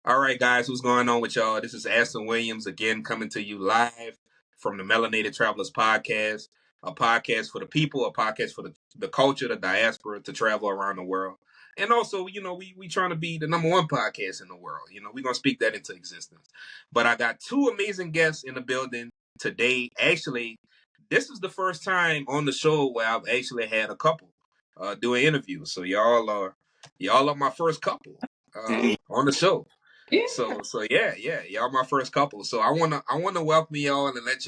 All right, guys, what's going on with y'all? This is Aston Williams again coming to you live from the Melanated Travelers Podcast, a podcast for the people, a podcast for the culture, the diaspora to travel around the world. And also, we trying to be the number one podcast in the world. We're going to speak that into existence. But I got two amazing guests in the building today. Actually, this is the first time on the show where I've actually had a couple doing interviews. So y'all are my first couple on the show. Yeah. So yeah, y'all my first couple. So I wanna welcome y'all and let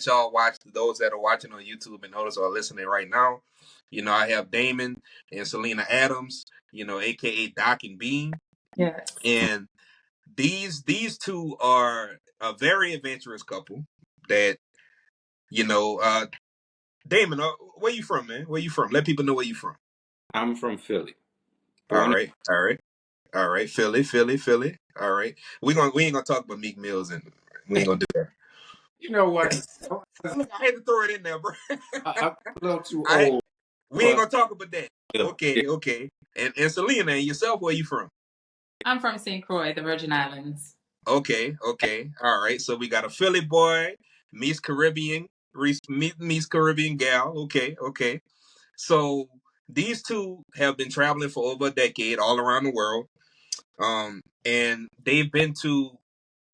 y'all watch those that are watching on YouTube and those that are listening right now. I have Damon and Selena Adams, aka Doc and Bean. Yes. And these two are a very adventurous couple that, Damon, where you from, man? Where you from? Let people know where you from. I'm from Philly. All right. Philly. All right. We ain't gonna talk about Meek Mills and we ain't gonna do that. You know what? I had to throw it in there, bro. I'm a little too old. We ain't gonna talk about that. Yeah. Okay. And Selena, and yourself, where you from? I'm from St. Croix, the Virgin Islands. Okay. All right. So we got a Philly boy, Miss Caribbean gal. Okay. So these two have been traveling for over a decade all around the world. And they've been to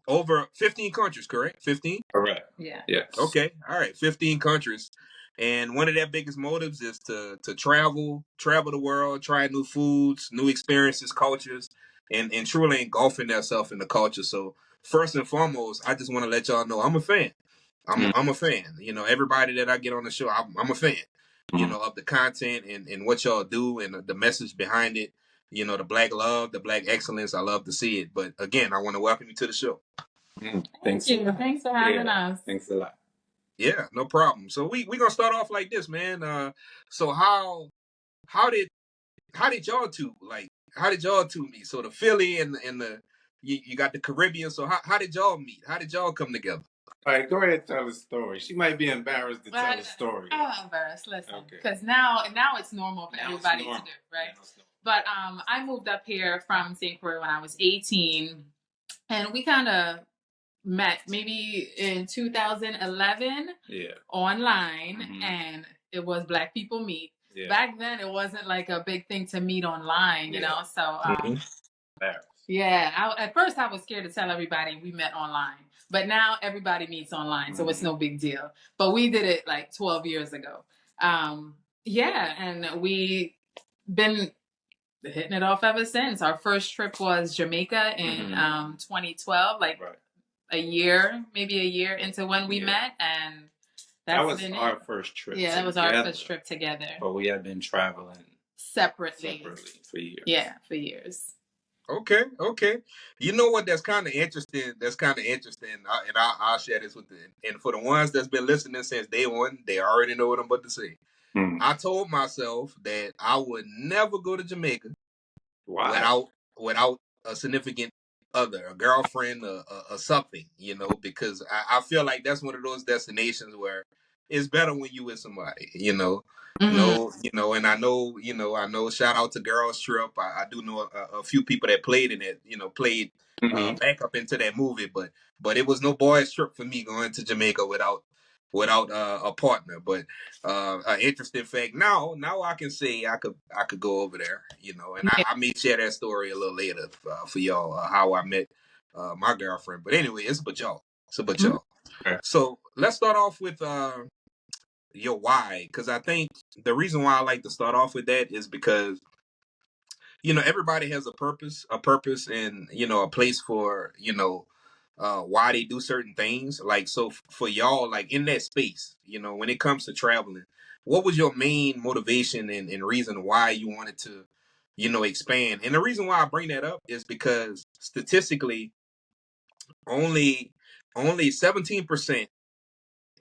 over 15 countries, correct? 15? Correct. Yeah. Yes. Okay. All right. 15 countries. And one of their biggest motives is to travel the world, try new foods, new experiences, cultures, and truly engulfing themselves in the culture. So first and foremost, I just want to let y'all know I'm a fan. I'm a fan. Everybody that I get on the show, I'm a fan. Of the content and what y'all do and the message behind it. The black love, the black excellence. I love to see it. But again, I want to welcome you to the show. Thank you. Thanks for having us. Thanks a lot. Yeah, no problem. So we gonna start off like this, man. So how did y'all two meet? So the Philly and the you got the Caribbean. So how did y'all meet? How did y'all come together? All right, go ahead and tell the story. She might be embarrassed to tell the story. I'm not embarrassed. Listen, because now it's normal for everybody to do, right? But I moved up here from St. Croix when I was 18, and we kind of met maybe in 2011 online, and it was Black People Meet. Yeah. Back then, it wasn't like a big thing to meet online, you know. So, at first I was scared to tell everybody we met online, but now everybody meets online, so it's no big deal. But we did it like 12 years ago. And we been hitting it off ever since. Our first trip was Jamaica in 2012, maybe a year into when we met, and that was our first trip. Yeah, that was our first trip together. But we had been traveling separately for years. Yeah, for years. Okay. You know what? That's kind of interesting. And I'll share this with them. And for the ones that's been listening since day one, they already know what I'm about to say. I told myself that I would never go to Jamaica without a significant other, a girlfriend, or something, because I feel like that's one of those destinations where it's better when you with somebody, and I know, shout out to Girls Trip. I do know a few people that played in it, back up into that movie, but it was no boys trip for me going to Jamaica without a partner. But an interesting fact, now I can say I could go over there, and I may share that story a little later for y'all, how I met my girlfriend. But anyway, it's about y'all. Okay. So let's start off with your why, because I think the reason why I like to start off with that is because everybody has a purpose and a place for why they do certain things. Like, so for y'all, like in that space, when it comes to traveling, what was your main motivation and reason why you wanted to expand? And the reason why I bring that up is because statistically only 17%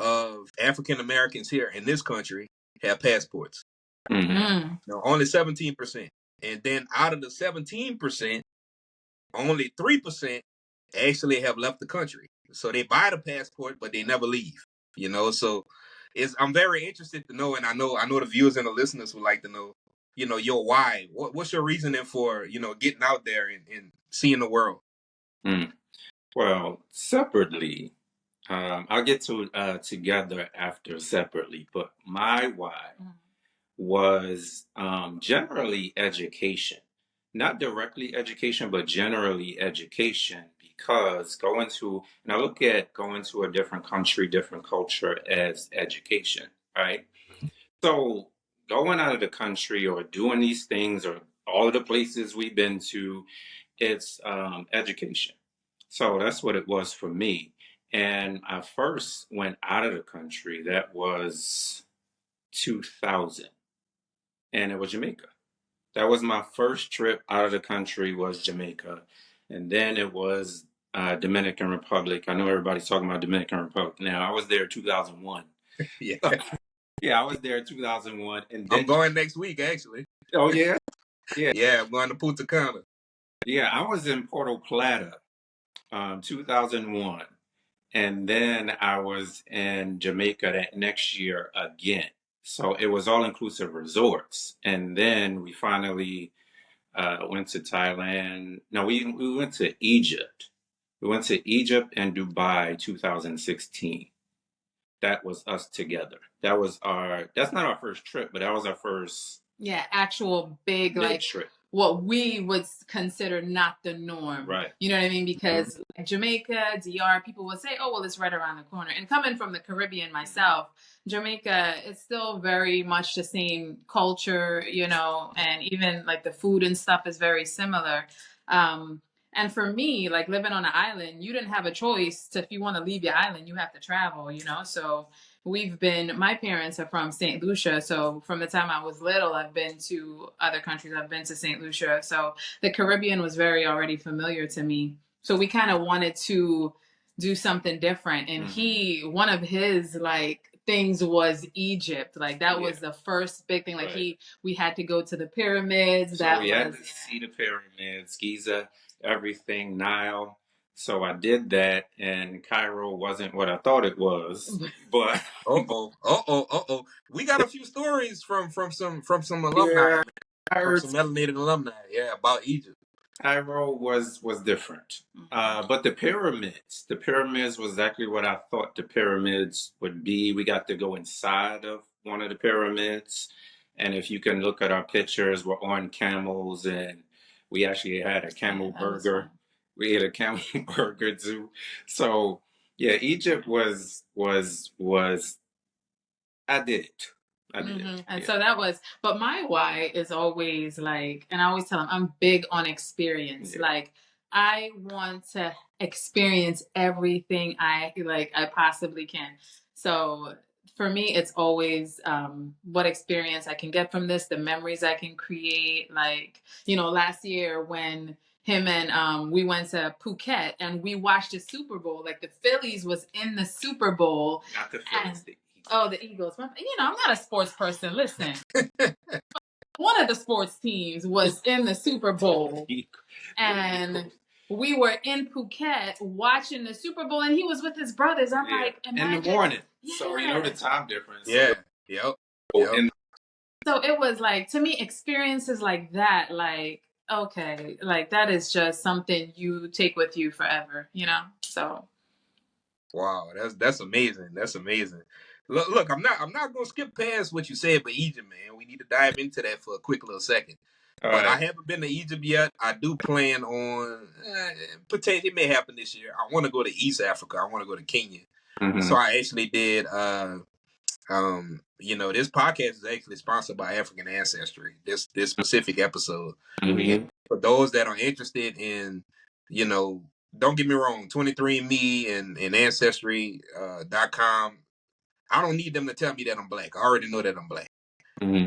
of African Americans here in this country have passports. Only 17%. And then out of the 17%, only 3% actually have left the country. So they buy the passport, but they never leave. So I'm very interested to know, and I know the viewers and the listeners would like to know, your why. What's your reasoning for, getting out there and seeing the world? Mm. Well, separately, I'll get to together after separately, but my why was generally education. Not directly education, but generally education, because and I look at going to a different country, different culture as education, right? So going out of the country or doing these things or all of the places we've been to, it's education. So that's what it was for me. And I first went out of the country, that was 2000, and it was Jamaica. That was my first trip out of the country, was Jamaica. And then it was Dominican Republic. I know everybody's talking about Dominican Republic now. I was there 2001. Yeah. Yeah, I was there 2001. And I'm then, going next week, actually. oh, yeah? Yeah. Yeah, I'm going to Punta Cana. Yeah, I was in Puerto Plata, 2001. And then I was in Jamaica that next year again. So it was all inclusive resorts. And then we finally went to Thailand. No, we went to Egypt. We went to Egypt and Dubai 2016. That was us together. That's not our first trip, but that was our first actual big like trip. What we would consider not the norm. Right. You know what I mean? Because Jamaica, DR, people would say, oh, well, it's right around the corner. And coming from the Caribbean myself, Jamaica is still very much the same culture, you know, and even like the food and stuff is very similar. And for me, like living on an island, you didn't have a choice to, if you want to leave your island, you have to travel, you know? So my parents are from St. Lucia. So from the time I was little, I've been to other countries. I've been to St. Lucia. So the Caribbean was very already familiar to me. So we kind of wanted to do something different. And one of his like things was Egypt. Like that was the first big thing. Like we had to go to the pyramids. So we had to see the pyramids, Giza, everything, Nile. So I did that, and Cairo wasn't what I thought it was. But we got a few stories from some alumni, from some Melanated alumni, about Egypt. Cairo was different. But the pyramids was exactly what I thought the pyramids would be. We got to go inside of one of the pyramids, and if you can look at our pictures, we're on camels, and we actually had a camel burger. We ate a camel burger too. So yeah, Egypt was I did it. And so that was, but my why is always like, and I always tell them I'm big on experience. Like I want to experience everything I possibly can. So for me, it's always what experience I can get from this, the memories I can create. Like, you know, last year when him and we went to Phuket and we watched the Super Bowl, like the Phillies was in the Super Bowl. Not the Phillies, the Eagles. You know, I'm not a sports person. Listen. One of the sports teams was in the Super Bowl. And we were in Phuket watching the Super Bowl, and he was with his brothers. I'm like, in the morning. So you know the time difference. Yeah. Yep. So it was like, to me, experiences like that, like, okay, like that is just something you take with you forever, you know? So wow, that's amazing. That's amazing. Look, I'm not gonna skip past what you said, but Egypt, man, we need to dive into that for a quick little second. But I haven't been to Egypt yet. I do plan on potentially, it may happen this year. I want to go to East Africa. I want to go to Kenya. So I actually did. You know, this podcast is actually sponsored by African Ancestry. This specific episode. And for those that are interested in, you know, don't get me wrong, 23andMe and Ancestry.com. I don't need them to tell me that I'm black. I already know that I'm black.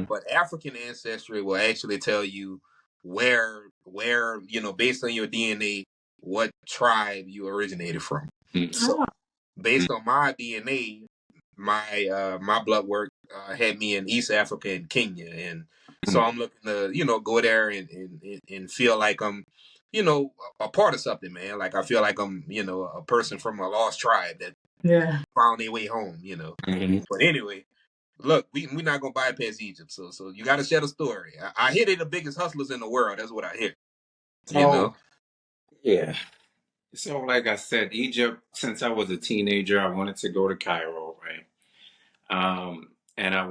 But African Ancestry will actually tell you where, you know, based on your DNA, what tribe you originated from. So based on my DNA, my blood work had me in East Africa and Kenya. And so I'm looking to, you know, go there and feel like I'm, you know, a part of something, man. Like I feel like I'm, you know, a person from a lost tribe that found their way home, you know. But anyway, look, we're not gonna bypass Egypt. So you got to share the story. I hear they're the biggest hustlers in the world. That's what I hear. You know. Yeah. So, like I said, Egypt, since I was a teenager, I wanted to go to Cairo, right? And I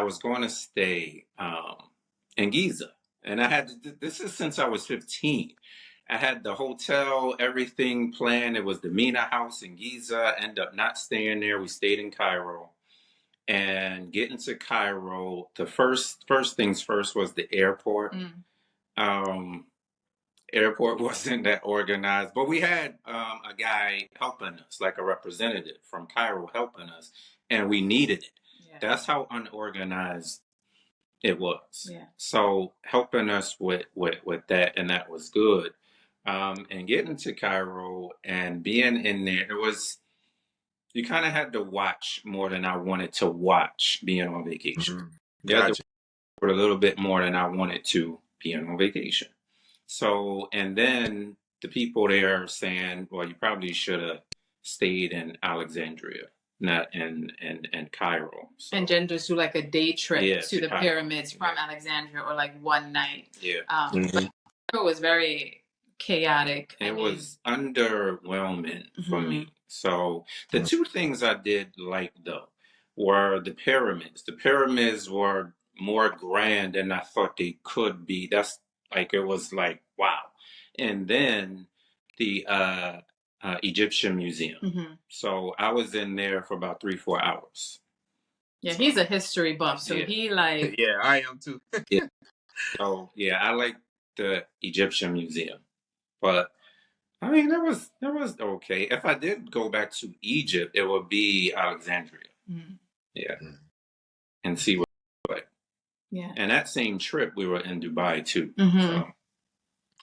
was going to stay in Giza. And this is since I was 15. I had the hotel, everything planned. It was the Mina house in Giza. Ended up not staying there. We stayed in Cairo. And getting to Cairo, the first things first was the airport. Um, Airport wasn't that organized, but we had a guy helping us, like a representative from Cairo helping us, and we needed it. Yeah. That's how unorganized it was. Yeah. So helping us with that, and that was good. And getting to Cairo and being in there, you kind of had to watch more than I wanted to watch being on vacation. Mm-hmm. You had to watch a little bit more than I wanted to being on vacation. So, and then the people there are saying, well, you probably should have stayed in Alexandria, not in Cairo. So, and then just do like a day trip to the Cairo. Pyramids from Alexandria, or like one night. Yeah. But it was very chaotic. It was underwhelming for me. So the two things I did like though were the pyramids. The pyramids were more grand than I thought they could be. That's like, it was like, wow. And then the Egyptian Museum. So I was in there for about 3-4 hours. Yeah, he's a history buff, so he like. Yeah, I am too. Yeah. So yeah, I like the Egyptian Museum, but I mean, that was okay. If I did go back to Egypt, it would be Alexandria. Yeah, and see what it was like. Yeah, and that same trip we were in Dubai too. So.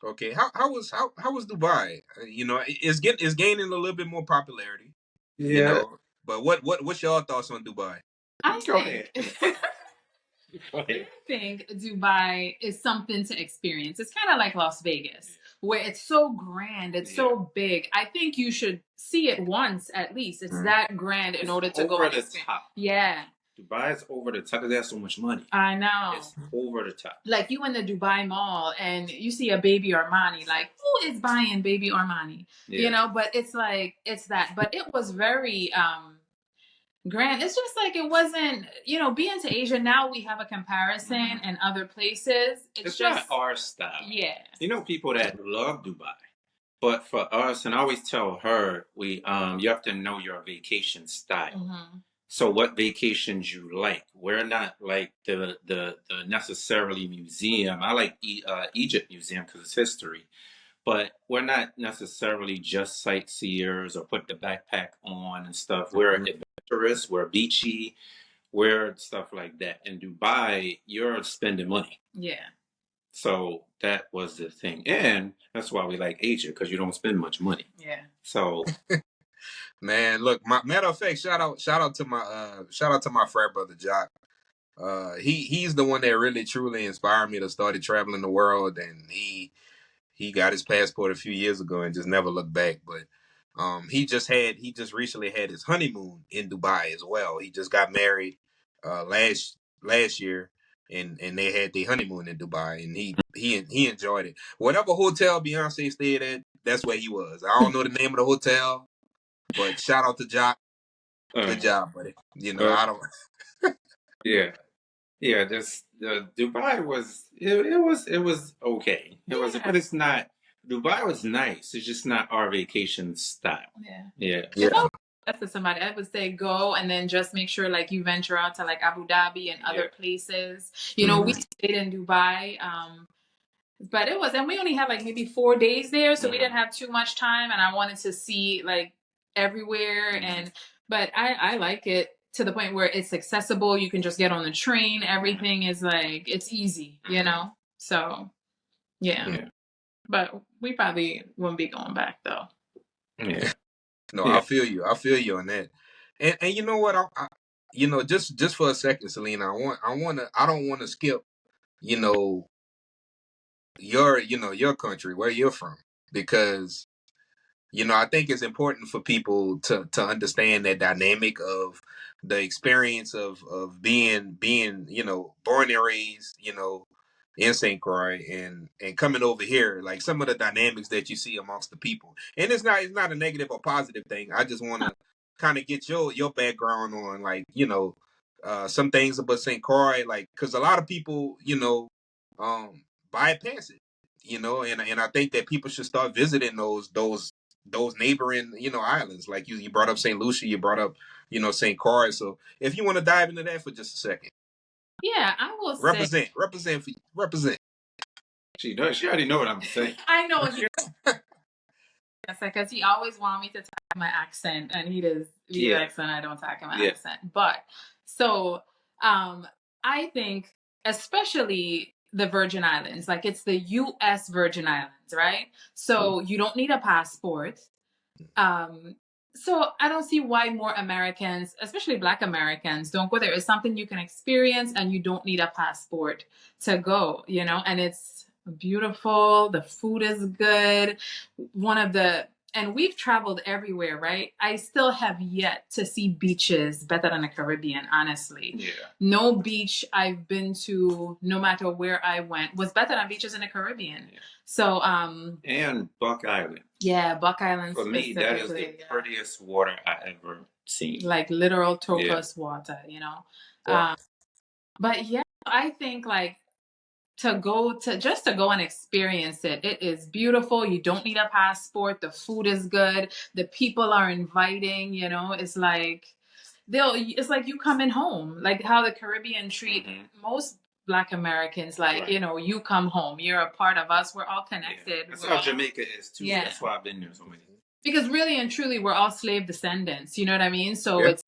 Okay, how was Dubai? You know, it's gaining a little bit more popularity. Yeah, you know, but what's your thoughts on Dubai? Go ahead. I think Dubai is something to experience. It's kind of like Las Vegas, where it's so grand, it's so big. I think you should see it once at least. It's that grand in order to go over the top. Yeah. Dubai is over the top. They have so much money. I know. It's over the top. Like you in the Dubai Mall and you see a Baby Armani, like, who is buying Baby Armani? Yeah. You know, but it's like, it's that. But it was very grand. It's just like, it wasn't, you know, being to Asia, now we have a comparison and other places. It's just not our style. Yeah. You know, people that love Dubai. But for us, and I always tell her, you have to know your vacation style. So what vacations you like? We're not like the necessarily museum. I like Egypt Museum because it's history, but we're not necessarily just sightseers or put the backpack on and stuff. We're adventurous. We're beachy. We're stuff like that. In Dubai, you're spending money. Yeah. So that was the thing, and that's why we like Asia, because you don't spend much money. Yeah. So. Man, look, matter of fact, shout out to my frat brother Jock. He's the one that really truly inspired me to start traveling the world, and he got his passport a few years ago and just never looked back. But he just recently had his honeymoon in Dubai as well. He just got married last year, and they had their honeymoon in Dubai, and he enjoyed it. Whatever hotel Beyonce stayed at, that's where he was. I don't know the name of the hotel. But shout out to Jock. Good job, buddy. You know, I don't. Yeah. Just Dubai was it was okay. It was, but it's not. Dubai was nice. It's just not our vacation style. Yeah. That's to somebody. I would say go and then just make sure like you venture out to like Abu Dhabi and other places. You know, we stayed in Dubai. But it was, and we only had like maybe 4 days there, so we didn't have too much time, and I wanted to see like everywhere, but I like it to the point where it's accessible. You can just get on the train. Everything is like, it's easy, you know? So yeah. But we probably wouldn't be going back though. Yeah. No, I feel you on that. And you know what? I you know, just for a second, Selena, I don't want to skip, you know, your country, where you're from, because you know, I think it's important for people to understand that dynamic of the experience of being, you know, born and raised, you know, in St. Croix and coming over here, like some of the dynamics that you see amongst the people. And it's not a negative or positive thing. I just want to kind of get your background on, like, some things about St. Croix, like, because a lot of people, bypass it, and I think that people should start visiting those neighboring, islands. Like you brought up St. Lucia, you brought up, St. Croix. So if you want to dive into that for just a second. Yeah, I will say represent. She does. She already know what I'm saying. I know he because he always want me to talk my accent, and he does the accent. I don't talk my accent, but so I think especially the Virgin Islands, like it's the U.S. Virgin Islands, right? So you don't need a passport. So I don't see why more Americans, especially Black Americans, don't go there. It's something you can experience, and you don't need a passport to go, and it's beautiful. The food is good. And we've traveled everywhere, right? I still have yet to see beaches better than the Caribbean, honestly. Yeah. No beach I've been to, no matter where I went, was better than beaches in the Caribbean. Yeah. So, and Buck Island. Yeah, Buck Island. For me, that is the prettiest water I ever seen. Like literal turquoise water, Wow. But yeah, I think like to go and experience it. It is beautiful. You don't need a passport. The food is good. The people are inviting. It's like it's like you coming home. Like how the Caribbean treat most Black Americans. Like you come home. You're a part of us. We're all connected. That's how Jamaica is too. Yeah. That's why I've been there so many. Because really and truly, we're all slave descendants. You know what I mean? So it's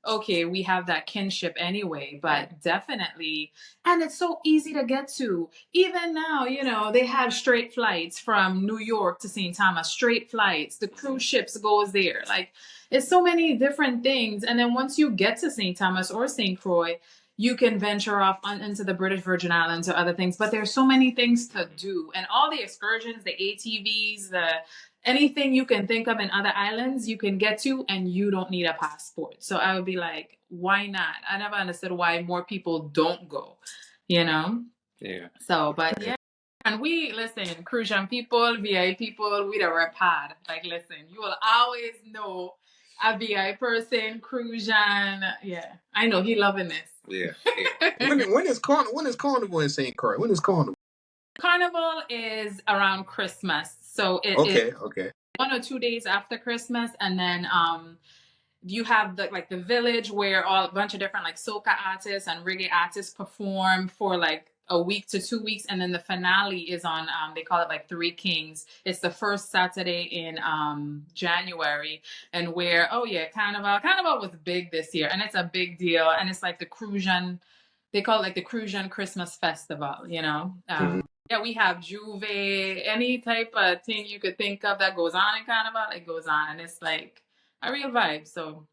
okay, we have that kinship anyway, but definitely, and it's so easy to get to. Even now, they have straight flights from New York to St. Thomas, straight flights. The cruise ships goes there. Like, it's so many different things. And then once you get to St. Thomas or St. Croix, you can venture off into the British Virgin Islands or other things. But there's so many things to do. And all the excursions, the ATVs, anything you can think of in other islands you can get to, and you don't need a passport. So I would be like, why not? I never understood why more people don't go, Yeah. So, but yeah. And listen, Crucian people, VI people, we the rep hard. Like, listen, you will always know a VI person, Crucian. Yeah. I know, he loving this. Yeah. When is Carnival in St. Croix? When is Carnival? Carnival is around Christmas. So it is 1 or 2 days after Christmas, and then you have the village where a bunch of different like soca artists and reggae artists perform for like a week to 2 weeks, and then the finale is on they call it like Three Kings. It's the first Saturday in January, and where Carnival was big this year, and it's a big deal, and it's like the Crucian, they call it like the Crucian Christmas Festival, Yeah, we have Juve, any type of thing you could think of that goes on in Carnival, it goes on. And it's like a real vibe. So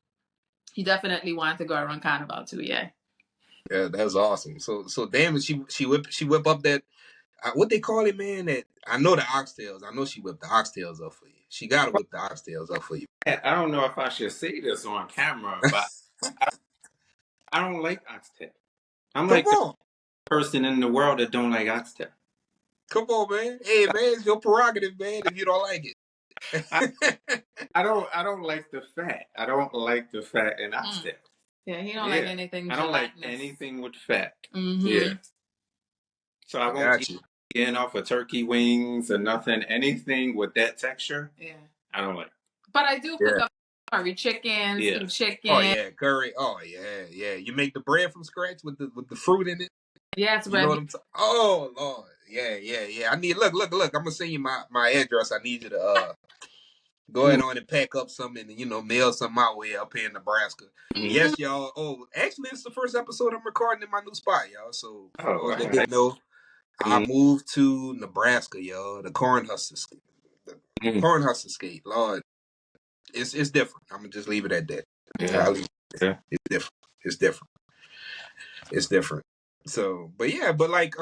he definitely wanted to go around Carnival too, yeah. Yeah, that's awesome. So damn it, she whip up that, what they call it, man, that, I know the oxtails. I know she whipped the oxtails up for you. She got to whip the oxtails up for you. I don't know if I should say this on camera, but I don't like oxtail. I'm like the person in the world that don't like oxtail. Come on, man. Hey, man, it's your prerogative, man, if you don't like it. I don't like the fat. I don't like the fat in oxtail. Yeah, he don't like anything. I don't like anything with fat. Mm-hmm. Yeah. So I won't eat again off of turkey wings or nothing. Anything with that texture. Yeah. I don't like. But I do cook up curry chicken, steamed chicken. Oh yeah, curry. Oh yeah. You make the bread from scratch with the fruit in it. Yeah, it's you know what I'm talking. Oh Lord. Yeah. I need look. I'm gonna send you my address. I need you to go ahead on and pack up something and mail something my way up here in Nebraska. Mm-hmm. Yes, y'all. Oh, actually, it's the first episode I'm recording in my new spot, y'all. So for those that didn't know, I moved to Nebraska, y'all. The Cornhusker Skate. Lord, it's different. I'm gonna just leave it at that. Yeah. It's different. So, but like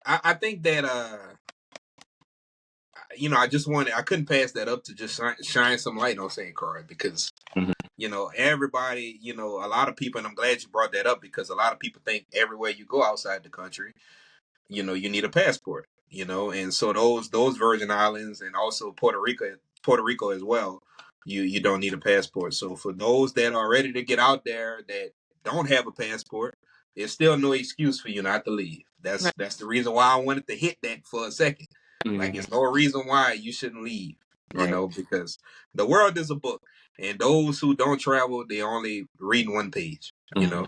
I think that I couldn't pass that up to just shine some light on St. Croix because You know, everybody, you know, a lot of people, and I'm glad you brought that up because a lot of people think everywhere you go outside the country, you know, you need a passport, you know, and so those Virgin Islands and also Puerto Rico as well, you don't need a passport. So for those that are ready to get out there that don't have a passport, there's still no excuse for you not to leave. Right. That's the reason why I wanted to hit that for a second. Like, it's no reason why you shouldn't leave, you know, because the world is a book, and those who don't travel, they only read one page, you know.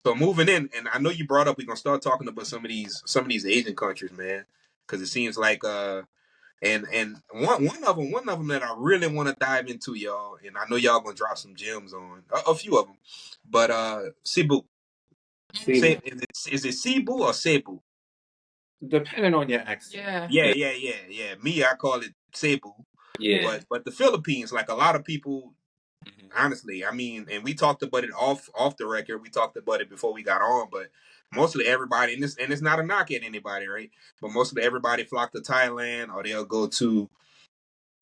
So moving in, and I know you brought up, we're gonna start talking about some of these Asian countries, man, because it seems like and one of them that I really want to dive into, y'all, and I know y'all gonna drop some gems on a few of them, but Cebu. Say, is it Cebu or Cebu? Depending on your accent. Yeah. Me, I call it Cebu. Yeah. But the Philippines, like a lot of people, honestly, I mean, and we talked about it off the record. We talked about it before we got on, but mostly everybody, and it's not a knock at anybody, right? But mostly everybody flock to Thailand, or they'll go to,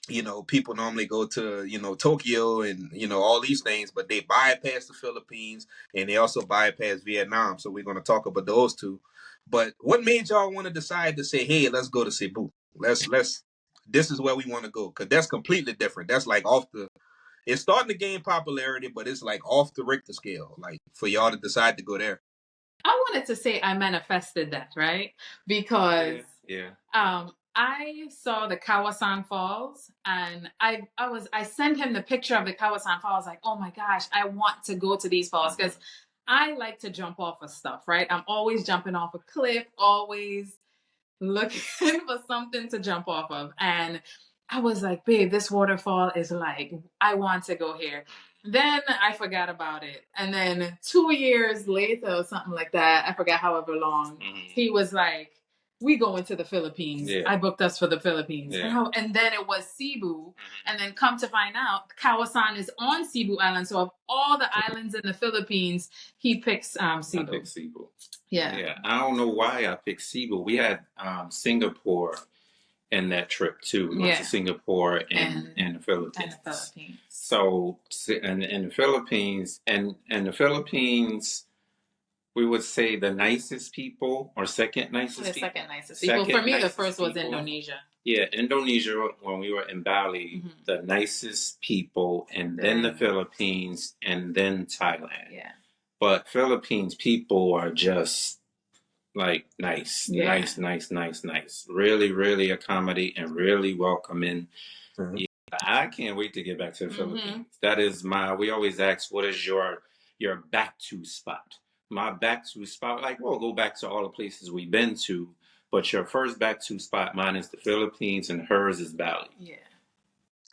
you know, people normally go to, you know, Tokyo and, you know, all these things, but they bypass the Philippines and they also bypass Vietnam. So we're going to talk about those two. But what made y'all want to decide to say, hey, let's go to Cebu? This is where we want to go, because that's completely different. That's like it's starting to gain popularity, but it's like off the Richter scale, like for y'all to decide to go there. I wanted to say I manifested that, right? Because Yeah. I saw the Kawasan Falls, and I sent him the picture of the Kawasan Falls. Like, oh my gosh, I want to go to these falls because I like to jump off of stuff, right? I'm always jumping off a cliff, always looking for something to jump off of. And I was like, babe, this waterfall is like, I want to go here. Then I forgot about it. And then 2 years later or something like that, I forgot however long, he was like, we going to the Philippines. Yeah. I booked us for the Philippines. Yeah. And then it was Cebu. And then come to find out, Kawasan is on Cebu Island. So of all the islands in the Philippines, he picks Cebu. I picked Cebu. Yeah. Yeah. I don't know why I picked Cebu. We had Singapore in that trip too. We went to Singapore and the Philippines. So in the Philippines, and the Philippines, we would say the nicest people or second nicest people. Second nicest people. For me, the first was people. Indonesia. Yeah, Indonesia, when we were in Bali, the nicest people, and then the Philippines, and then Thailand. Yeah. But Philippines people are just like nice. Really, really accommodating and really welcoming. Yeah, I can't wait to get back to the Philippines. That is we always ask, what is your back to spot? My back to spot, like, we'll go back to all the places we've been to, but your first back to spot, mine is the Philippines and hers is Bali.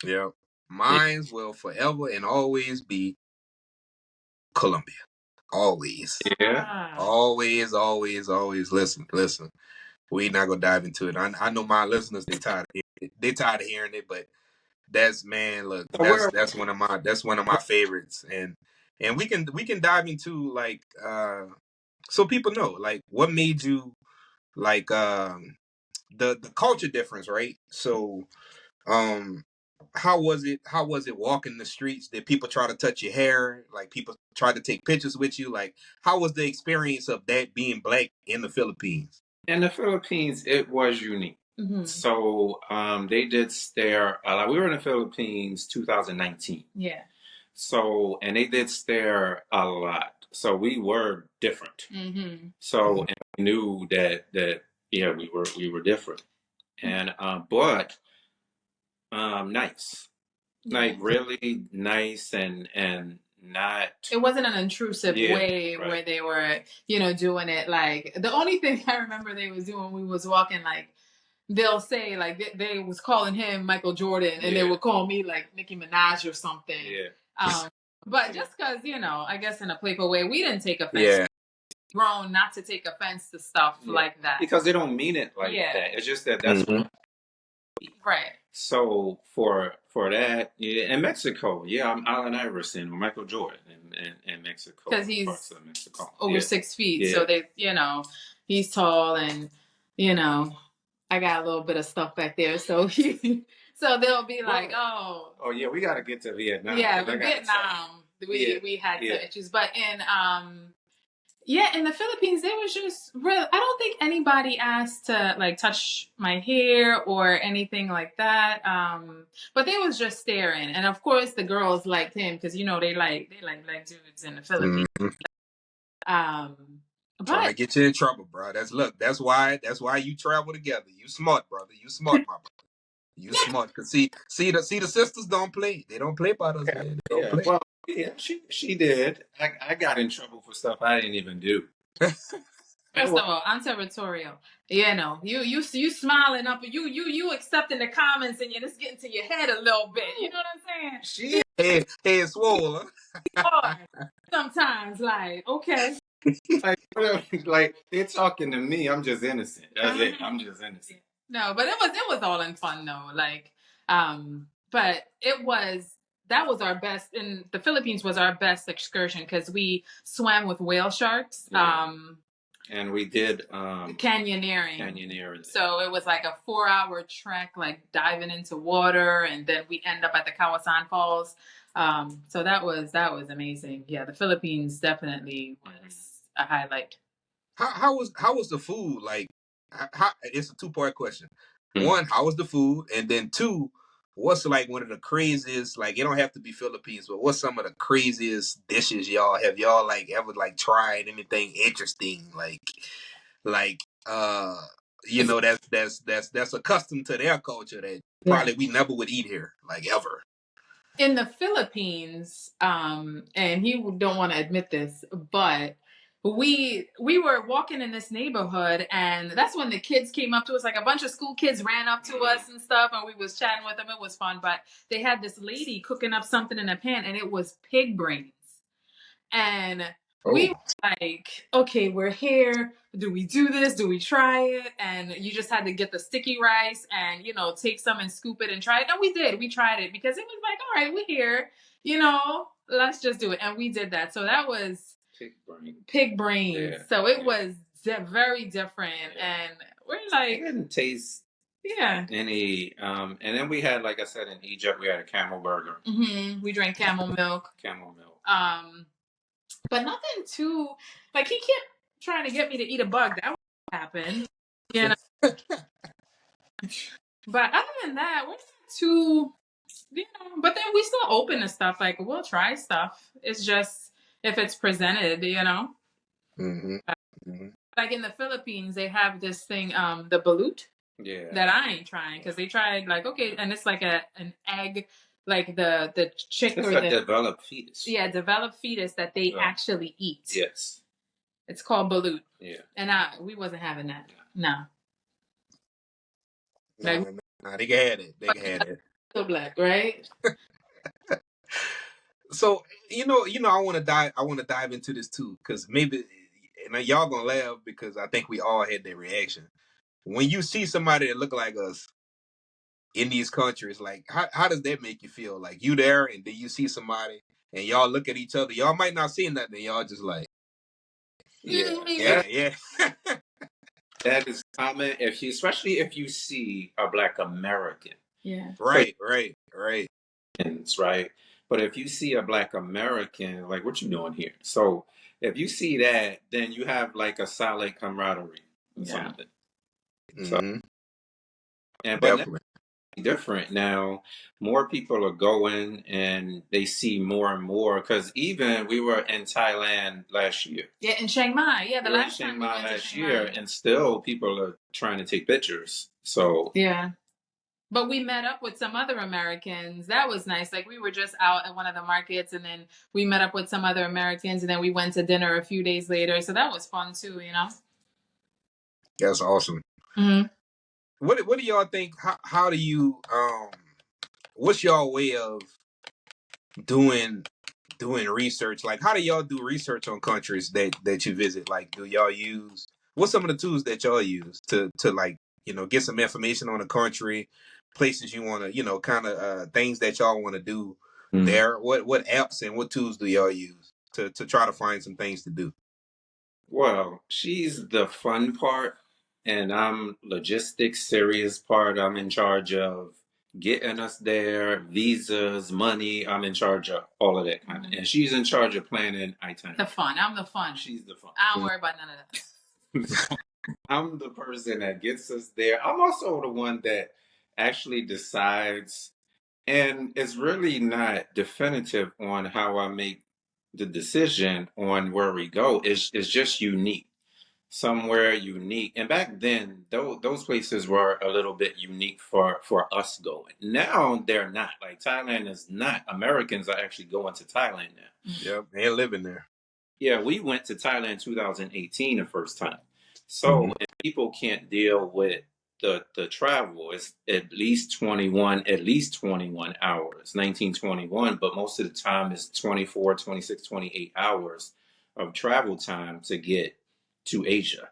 Yeah. Mine will forever and always be Colombia. Always. Yeah. Always. Listen. We not gonna dive into it. I know my listeners, they tired of hearing it, but that's, man, look, that's one of my favorites. And we can dive into, like, so people know, like, what made you, like, the culture difference, right? So how was it walking the streets? Did people try to touch your hair? Like, people try to take pictures with you? Like, how was the experience of that, being black in the Philippines? In the Philippines, it was unique. So they did stare. We were in the Philippines 2019. Yeah. So, and they did stare a lot. So we were different. So, and we knew that yeah, we were different. And but nice. Like, really nice, and not. It wasn't an intrusive way where they were, doing it. Like, the only thing I remember they was doing, we was walking, like, they'll say, like, they was calling him Michael Jordan, and they would call me, like, Nicki Minaj or something. Yeah. But just because, I guess in a playful way, we didn't take offense. Yeah. Grown not to take offense to stuff like that. Because they don't mean it like that. It's just that's right. So for that, in Mexico, I'm Allen Iverson or Michael Jordan in Mexico. Because he's over 6 feet. So they, he's tall and, I got a little bit of stuff back there, so so they'll be like, oh, oh yeah, we got to get to Vietnam. yeah, 'cause I but gotta tell Vietnam, you. we had Yeah. some issues, but in yeah, in the Philippines, they was just real. I don't think anybody asked to like touch my hair or anything like that. But they was just staring, and of course the girls liked him because you know they like black dudes in the Philippines. Mhm. Trying to But get you in trouble, bro. That's why you travel together. You smart, brother. You smart, my brother. You smart. Cause see the sisters don't play. They don't play about us, man. They don't Yeah. play. Well, yeah, she did. I got in trouble for stuff I didn't even do. first of all, I'm territorial. You know, you smiling up, you accepting the comments, and it's getting to your head a little bit. You know what I'm saying? She head swole, huh? Sometimes, like, okay. Like, like they're talking to me. I'm just innocent. That's it. I'm just innocent. No, but it was all in fun though. Like, but that was our best in the Philippines was our best excursion because we swam with whale sharks. Yeah. And we did Canyoneering. So it was like a 4-hour trek, like diving into water, and then we end up at the Kawasan Falls. So that was amazing. Yeah, the Philippines definitely was a highlight. How was the food? Like, it's a 2-part question. Hmm. One, how was the food? And then two, what's like one of the craziest? Like, it don't have to be Philippines, but what's some of the craziest dishes y'all like ever like tried? Anything interesting? Like you know that's accustomed to their culture that probably we never would eat here, like ever. In the Philippines, and he don't want to admit this, but we were walking in this neighborhood, and that's when the kids came up to us. Like a bunch of school kids ran up to us and stuff, and we was chatting with them. It was fun, but they had this lady cooking up something in a pan, and it was pig brains. And we were like, okay, we're here. Do we do this? Do we try it? And you just had to get the sticky rice and, take some and scoop it and try it. And we did. We tried it because it was like, all right, we're here. Let's just do it. And we did that. So that was pig brains. Yeah. So it was very different. Yeah. And we're like, it didn't taste any. And then we had, like I said, in Egypt, we had a camel burger. Mm-hmm. We drank camel milk. But nothing too, like, he kept trying to get me to eat a bug. That won't happen. But other than that, we're not too, but then we still open to stuff. Like, we'll try stuff. It's just if it's presented, Mm-hmm. Mm-hmm. Like in the Philippines, they have this thing, the balut. Yeah. That I ain't trying because they tried, like, okay, and it's like an egg. Like the chick it's or the developed fetus. Yeah, developed fetus that they actually eat. Yes. It's called balut. Yeah. And we wasn't having that. No. Nah, they had it. They had it. So black, right? So I want to dive into this too, because maybe and y'all gonna laugh because I think we all had that reaction when you see somebody that look like us in these countries. Like, how does that make you feel? Like, you there and then you see somebody and y'all look at each other. Y'all might not see nothing. Y'all just like, yeah. That is common, especially if you see a Black American. Yeah. Right. Right. But if you see a Black American, like, what you doing here? So if you see that, then you have like a solid camaraderie or something. Mm-hmm. But definitely different now. More people are going and they see more and more, because even we were in Thailand last year. Yeah, in Chiang Mai. Yeah, the last time we went last year, and still people are trying to take pictures. So yeah. But we met up with some other Americans. That was nice. Like, we were just out at one of the markets, and then we met up with some other Americans, and then we went to dinner a few days later. So that was fun too, That's awesome. Mm-hmm. What do y'all think? How do you what's y'all way of doing research? Like, how do y'all do research on countries that you visit? Like, do y'all use what's some of the tools that y'all use to like, get some information on the country, places you want to, kind of things that y'all want to do there? What apps and what tools do y'all use to try to find some things to do? Well, she's the fun part and I'm logistics, serious part. I'm in charge of getting us there, visas, money. I'm in charge of all of that kind of. And she's in charge of planning itinerary. The fun. I'm the fun. She's the fun. I don't worry about none of that. I'm the person that gets us there. I'm also the one that actually decides, and it's really not definitive on how I make the decision on where we go. It's just unique, somewhere unique. And back then, those places were a little bit unique for us going. Now they're not. Like Thailand is not. Americans are actually going to Thailand now. Yep, they're living there. Yeah, we went to Thailand 2018 the first time. So if people can't deal with the travel, it's at least 21 hours, 1921, but most of the time it's 24, 26, 28 hours of travel time to get to Asia.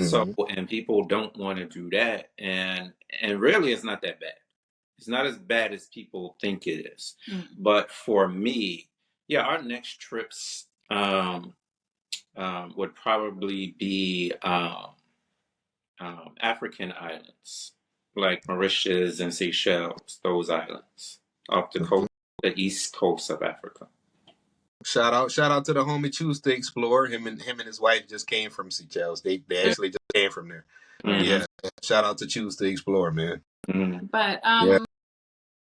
So, and people don't want to do that. And really it's not that bad. It's not as bad as people think it is. But for me, yeah, our next trips would probably be African islands, like Mauritius and Seychelles, those islands off the coast, the east coast of Africa. Shout out to the homie Choose to Explore. Him and his wife just came from Seychelles. They actually just came from there. Yeah. Shout out to Choose to Explore, man. But I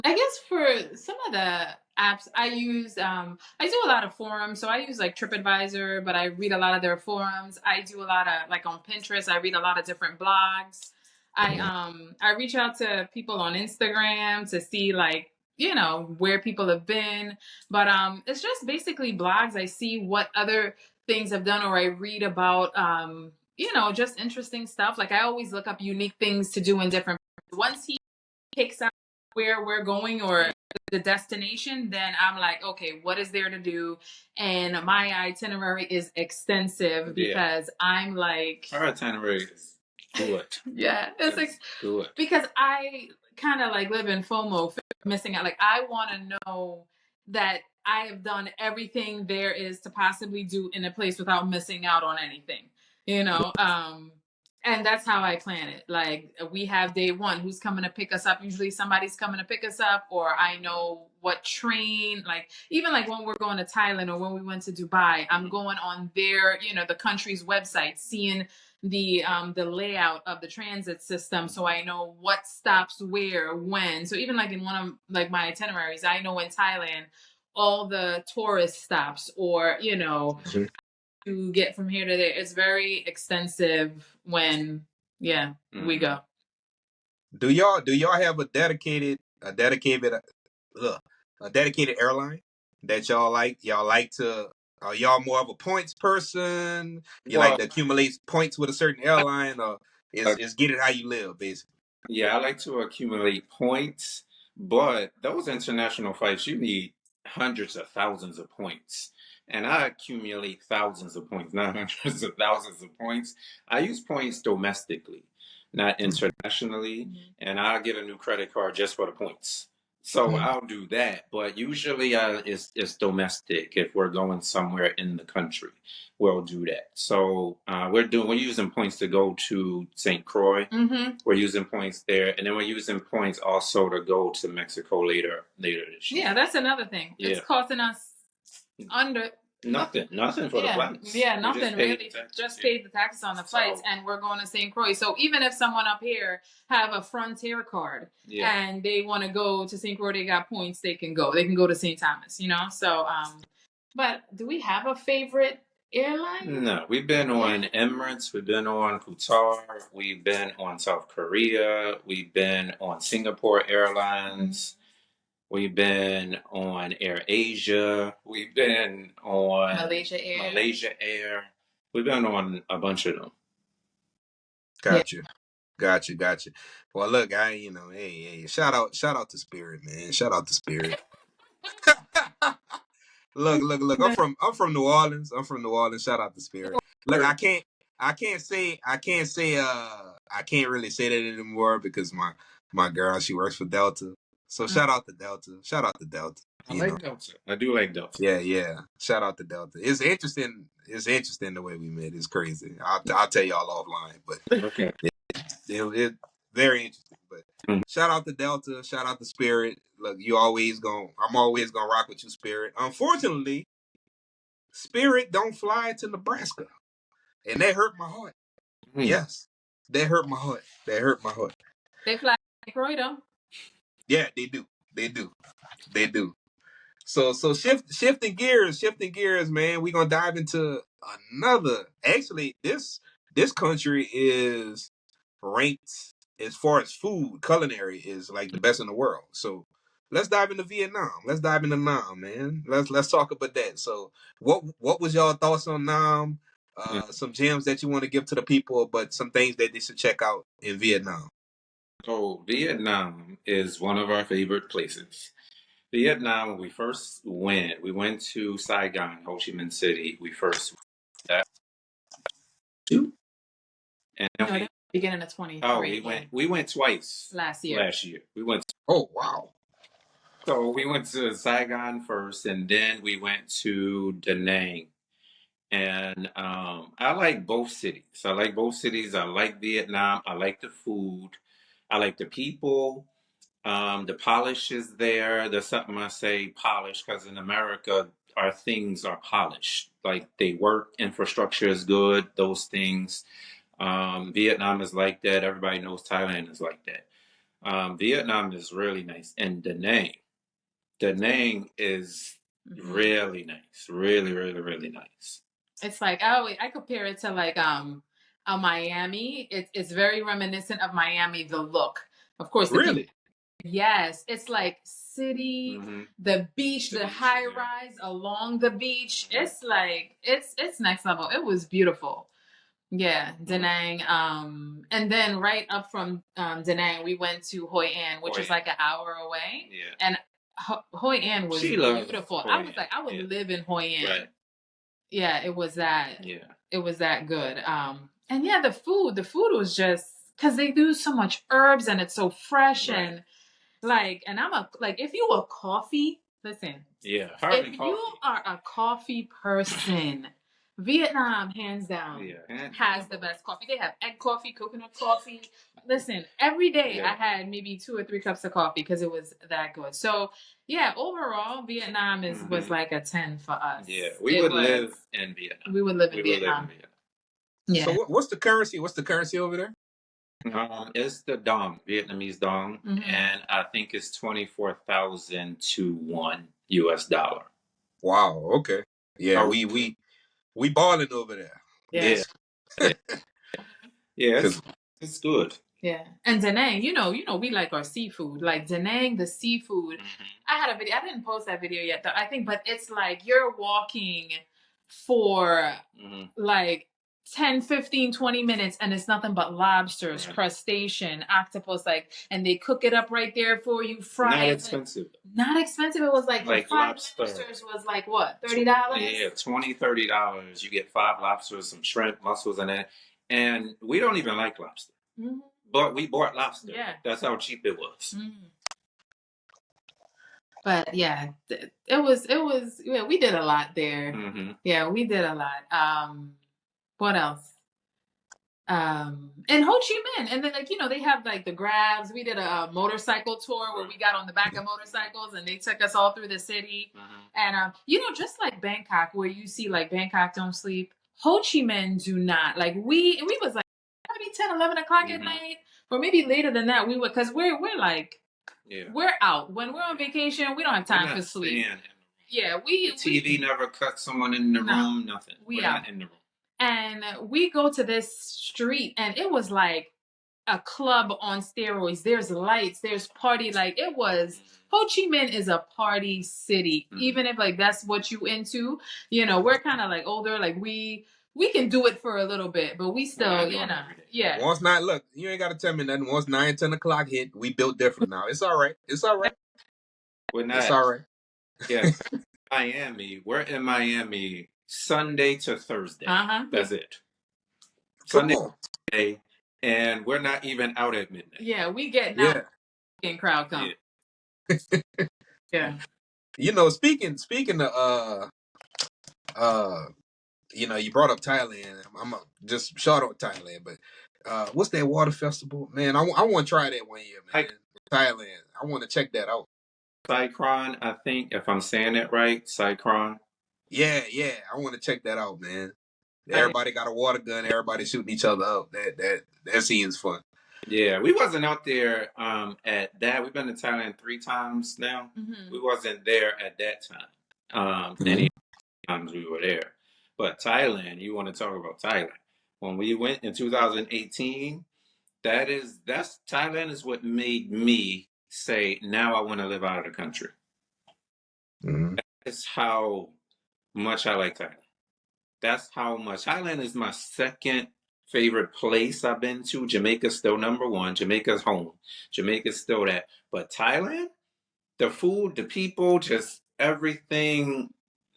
guess for some of the apps I use, I do a lot of forums. So I use like TripAdvisor, but I read a lot of their forums. I do a lot of like on Pinterest. I read a lot of different blogs. I reach out to people on Instagram to see like, you know, where people have been. But it's just basically blogs. I see what other things have done, or I read about, you know, just interesting stuff. Like I always look up unique things to do in different. Once he picks out where we're going or the destination, then I'm like, okay, what is there to do? And my itinerary is extensive because I'm like, our itinerary is good. Yeah, it's good because I kind of like live in FOMO, missing out. Like I want to know that I have done everything there is to possibly do in a place without missing out on anything, you know. And that's how I plan it. Like we have day one, who's coming to pick us up. Usually somebody's coming to pick us up, or I know what train, like even like when we're going to Thailand or when we went to Dubai, I'm going on their, you know, the country's website, seeing the layout of the transit system. So I know what stops where, when. So even like in one of like my itineraries, I know in Thailand, all the tourist stops, or, you know, to get from here to there. It's very extensive when we go. Do y'all have a dedicated airline that y'all like? Y'all like to? Are y'all more of a points person? You like to accumulate points with a certain airline, or is get it how you live, basically? Yeah, I like to accumulate points, but those international flights, you need hundreds of thousands of points. And I accumulate thousands of points, not hundreds of thousands of points. I use points domestically, not internationally. And I'll get a new credit card just for the points. So I'll do that. But usually it's domestic. If we're going somewhere in the country, we'll do that. So we're using points to go to St. Croix. We're using points there. And then we're using points also to go to Mexico later this year. Yeah, that's another thing. Yeah. It's costing us under nothing for the flights. Yeah, nothing really. Just paid the taxes on the flights, and we're going to St. Croix. So even if someone up here have a Frontier card and they want to go to St. Croix, they got points, they can go. They can go to St. Thomas, you know. So, but do we have a favorite airline? No, we've been on Emirates, we've been on Qatar, we've been on South Korea, we've been on Singapore Airlines. We've been on Air Asia. We've been on Malaysia Air. We've been on a bunch of them. Gotcha. Well, look, hey, shout out to Spirit, man. Shout out to Spirit. Look. I'm from New Orleans. Shout out to Spirit. Look, I can't really say that anymore because my girl, she works for Delta. So shout out to Delta. I like Delta. I do like Delta. Yeah. Shout out to Delta. It's interesting the way we met. It's crazy. I'll tell y'all offline, but okay. It very interesting. But shout out to Delta, shout out to Spirit. Look, I'm always gonna rock with you, Spirit. Unfortunately, Spirit don't fly to Nebraska, and that hurt my heart. Yes, that hurt my heart. That hurt my heart. They fly Croy though. Yeah, they do. They do. They do. So shifting gears, man. We're gonna dive into another. Actually, this country is ranked as far as food, culinary is like the best in the world. So let's dive into Vietnam. Let's dive into Nam, man. Let's talk about that. So what was y'all thoughts on Nam? Some gems that you want to give to the people, but some things that they should check out in Vietnam. So Vietnam is one of our favorite places. Vietnam, when we first went, we went to Saigon, Ho Chi Minh City. We first that two, and then No, beginning of 23. Oh, we went twice last year. We went. Oh wow! So we went to Saigon first, and then we went to Da Nang. And I like both cities. I like Vietnam. I like the food. I like the people. The polish is there. There's something I say polish because in America, our things are polished. Like they work, infrastructure is good, those things. Vietnam is like that. Everybody knows Thailand is like that. Vietnam is really nice. And Da Nang is really nice. Really, really, really nice. It's like I compare it to like a Miami. It's very reminiscent of Miami. The look, of course. Really? Yes, it's like city, the beach, the high rise along the beach. It's like it's next level. It was beautiful. Yeah, Da Nang. And then right up from Da Nang, we went to Hoi An, which is like an hour away. Yeah. And Hoi An was beautiful. I was like, I would live in Hoi An. Right. Yeah, it was that. Yeah. It was that good. And yeah, the food was just because they do so much herbs and it's so fresh and like, and if you a coffee, listen. Yeah. If you are a coffee person, Vietnam, hands down, has the best coffee. They have egg coffee, coconut coffee. Listen, every day I had maybe 2 or 3 cups of coffee because it was that good. So, yeah, overall, Vietnam was like a 10 for us. Yeah, we would live in Vietnam. We would live in Vietnam. Yeah. So, what's the currency? What's the currency over there? It's the dong, Vietnamese dong, and I think it's 24,000 to $1. Wow. Okay. Yeah, we balling over there. Yeah. Yeah, it's good. Yeah. And Da Nang, you know, we like our seafood. Like Da Nang, the seafood. I had a video. I didn't post that video yet, though, I think, but it's like you're walking for like 10, 15, 20 minutes and it's nothing but lobsters, crustacean, octopus, like, and they cook it up right there for you, fry it. Not expensive. Not expensive. It was like lobsters was like what, $30? Yeah, $20, $30. You get 5 lobsters, some shrimp, mussels in it. And we don't even like lobster. But we bought lobster. Yeah. That's how cheap it was. But yeah, it was, yeah, we did a lot there. Yeah, we did a lot. What else? In Ho Chi Minh. And then, like, you know, they have like the grabs. We did a motorcycle tour where we got on the back of motorcycles and they took us all through the city. And, you know, just like Bangkok, where you see like Bangkok don't sleep, Ho Chi Minh do not. Like we was like maybe 10, 11 o'clock at night, or maybe later than that. We would, because we're like, we're out. When we're on vacation, we don't have time for sleep. Yeah, the TV never cut someone in the room, nothing. We're not in the room. And we go to this street and it was like a club on steroids. There's lights, there's party. Like it was, Ho Chi Minh is a party city. Even if like that's what you into, you know, we're kind of like older. Like we can do it for a little bit, but we still, you know, yeah. Once look, you ain't got to tell me nothing. Once 9, 10 o'clock hit, we built different now. It's all right. It's all right. We're not. It's all right. Yeah. Miami. We're in Miami Sunday to Thursday. That's it. Sunday to Thursday, and we're not even out at midnight. Yeah, we get now. Crowd come. Yeah. You know, speaking of you know, you brought up Thailand. I'm just short on Thailand, but what's that water festival? Man, I want to try that one year, man. Thailand. I want to check that out. Cycron, I think, if I'm saying it right, Cycron. Yeah, I want to check that out, man. Everybody got a water gun. Everybody shooting each other up. That seems fun. Yeah, we wasn't out there at that. We've been to Thailand 3 times now. Mm-hmm. We wasn't there at that time. Any times we were there. But Thailand, you want to talk about Thailand. When we went in 2018, that's Thailand is what made me say, now I want to live out of the country. Mm-hmm. That's how much I like Thailand. That's how much. Thailand is my second favorite place I've been to. Jamaica's still number one. Jamaica's home. Jamaica's still that. But Thailand, the food, the people, just everything.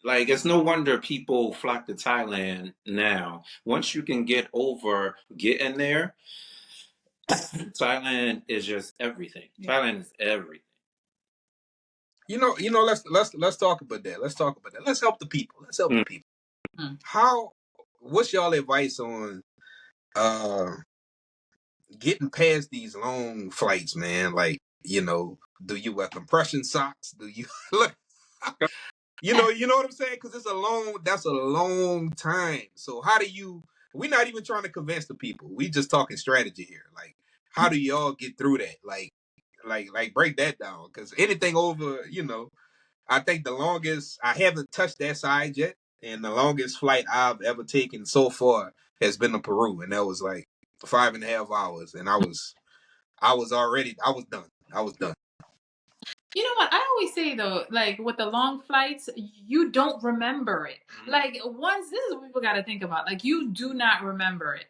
Like, it's no wonder people flock to Thailand now. Once you can get there, Thailand is just everything. Yeah. Thailand is everything. You know. Let's talk about that. Let's help the people. The people. What's y'all advice on getting past these long flights, man? Like, do you wear compression socks? Do you look? You know what I'm saying? Because that's a long time. So how do you? We're not even trying to convince the people. We just talking strategy here. Like, how do y'all get through that? Like break that down. Because anything over, I think the longest, I haven't touched that side yet, and the longest flight I've ever taken so far has been to Peru, and that was like 5.5 hours, and I was done. You know what? I always say though, like with the long flights, you don't remember it. Like this is what people got to think about. Like you do not remember it.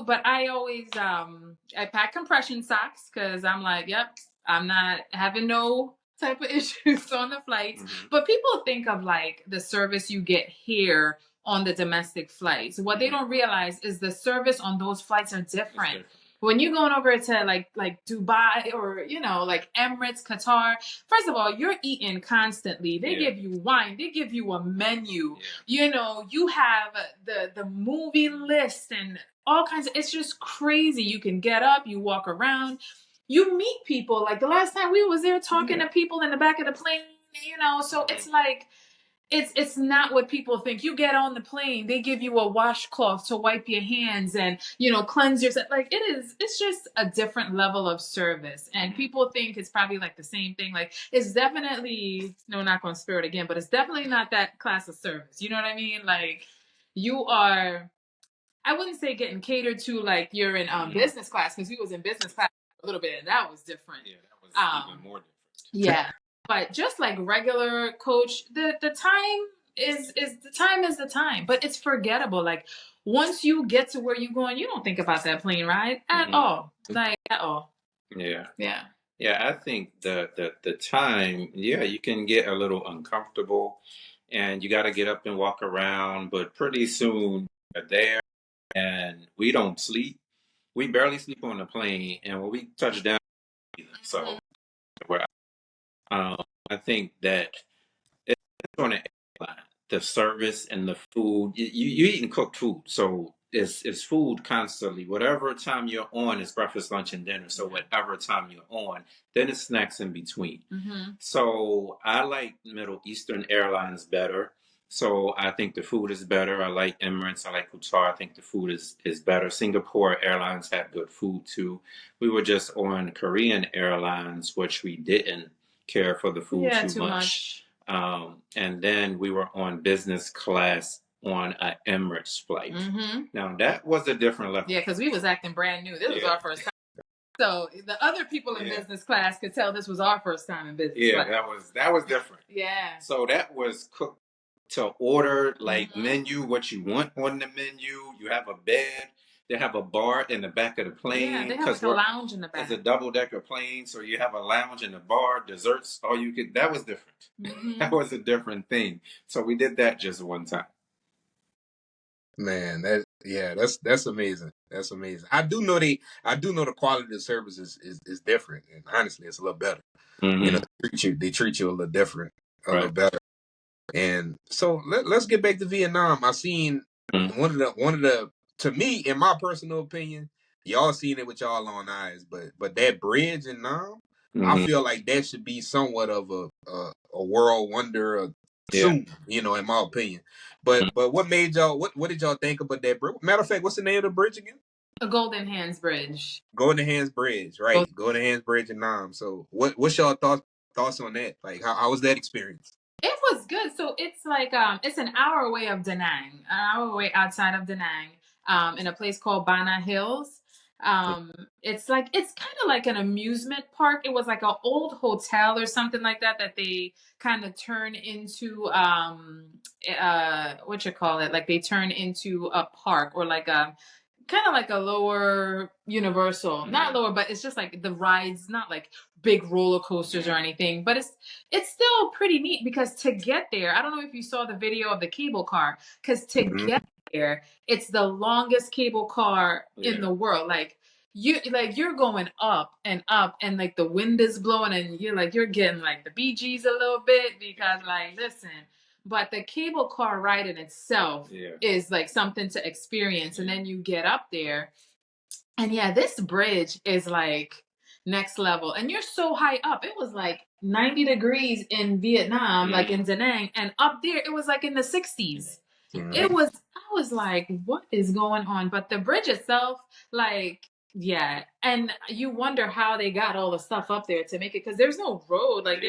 But I always, I pack compression socks because I'm like, yep, I'm not having no type of issues on the flights. Mm-hmm. But people think of like the service you get here on the domestic flights. What they don't realize is the service on those flights are different. When you're going over to like Dubai or, like Emirates, Qatar, first of all, you're eating constantly. They give you wine. They give you a menu. Yeah. You have the movie list and all kinds of, it's just crazy. You can get up, you walk around, you meet people. Like the last time we was there talking to people in the back of the plane, so it's like, it's not what people think. You get on the plane, they give you a washcloth to wipe your hands and, cleanse yourself. Like it's just a different level of service. And people think it's probably like the same thing. Like it's definitely, no, not going to spirit again, but it's definitely not that class of service. You know what I mean? Like you are, I wouldn't say getting catered to like you're in business class, because we was in business class a little bit and that was different. Yeah, that was even more different. Yeah. But just like regular coach, the time is the time, but it's forgettable. Like once you get to where you're going, you don't think about that plane ride at all. Like at all. Yeah. Yeah. Yeah, I think the time, you can get a little uncomfortable and you got to get up and walk around, but pretty soon you're there and we don't sleep. We barely sleep on the plane, and when we touch down, so I think that it's on an airline, the service and the food. You eating cooked food, so it's food constantly. Whatever time you're on, it's breakfast, lunch, and dinner. So whatever time you're on, then it's snacks in between. Mm-hmm. So I like Middle Eastern Airlines better. So I think the food is better. I like Emirates. I like Qatar. I think the food is better. Singapore Airlines had good food too. We were just on Korean Airlines, which we didn't care for the food too much. And then we were on business class on an Emirates flight. Mm-hmm. Now that was a different level. Yeah, because we was acting brand new. This was our first time. So the other people in business class could tell this was our first time in business class. That was different. Yeah. So that was cooked to order, like menu, what you want on the menu. You have a bed. They have a bar in the back of the plane. Yeah, they have like a lounge in the back. It's a double-decker plane, so you have a lounge and a bar, desserts, all you could. That was different. Mm-hmm. That was a different thing. So we did that just one time. Man, that's amazing. That's amazing. I do know the quality of the service is different, and honestly, it's a little better. Mm-hmm. They treat you a little different, a little better. And so let's get back to Vietnam. I seen one of the to me, in my personal opinion, y'all seen it with y'all own eyes, but that bridge in Nam, I feel like that should be somewhat of a world wonder soon, in my opinion. But what made y'all what did y'all think about that bridge? Matter of fact, what's the name of the bridge again? The Golden Hands Bridge. Golden Hands Bridge, right? Golden Hands Bridge in Nam. So what's y'all thoughts on that? Like how was that experience? It was good. So it's like it's an hour away of Da Nang, an hour away outside of Da Nang, in a place called Bana Hills. It's kind of like an amusement park. It was like an old hotel or something like that they kind of turn into what you call it? Like they turn into a park or like a kind of like a lower Universal, not lower, but it's just like the rides, not like big roller coasters or anything, but it's still pretty neat because to get there, I don't know if you saw the video of the cable car, because to get there, it's the longest cable car in the world. Like you're going up and like the wind is blowing and you're getting like the BGs a little bit because like listen. But the cable car ride in itself is like something to experience. And then you get up there and this bridge is like next level. And you're so high up. It was like 90 degrees in Vietnam, like in Da Nang. And up there, it was like in the 60s. I was like, what is going on? But the bridge itself, like, and you wonder how they got all the stuff up there to make it, because there's no road. Like,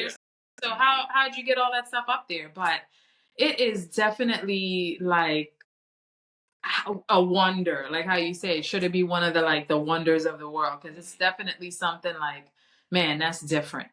so how'd you get all that stuff up there? But it is definitely like a wonder, like how you say, should it be one of the like the wonders of the world? Because it's definitely something like, man, that's different.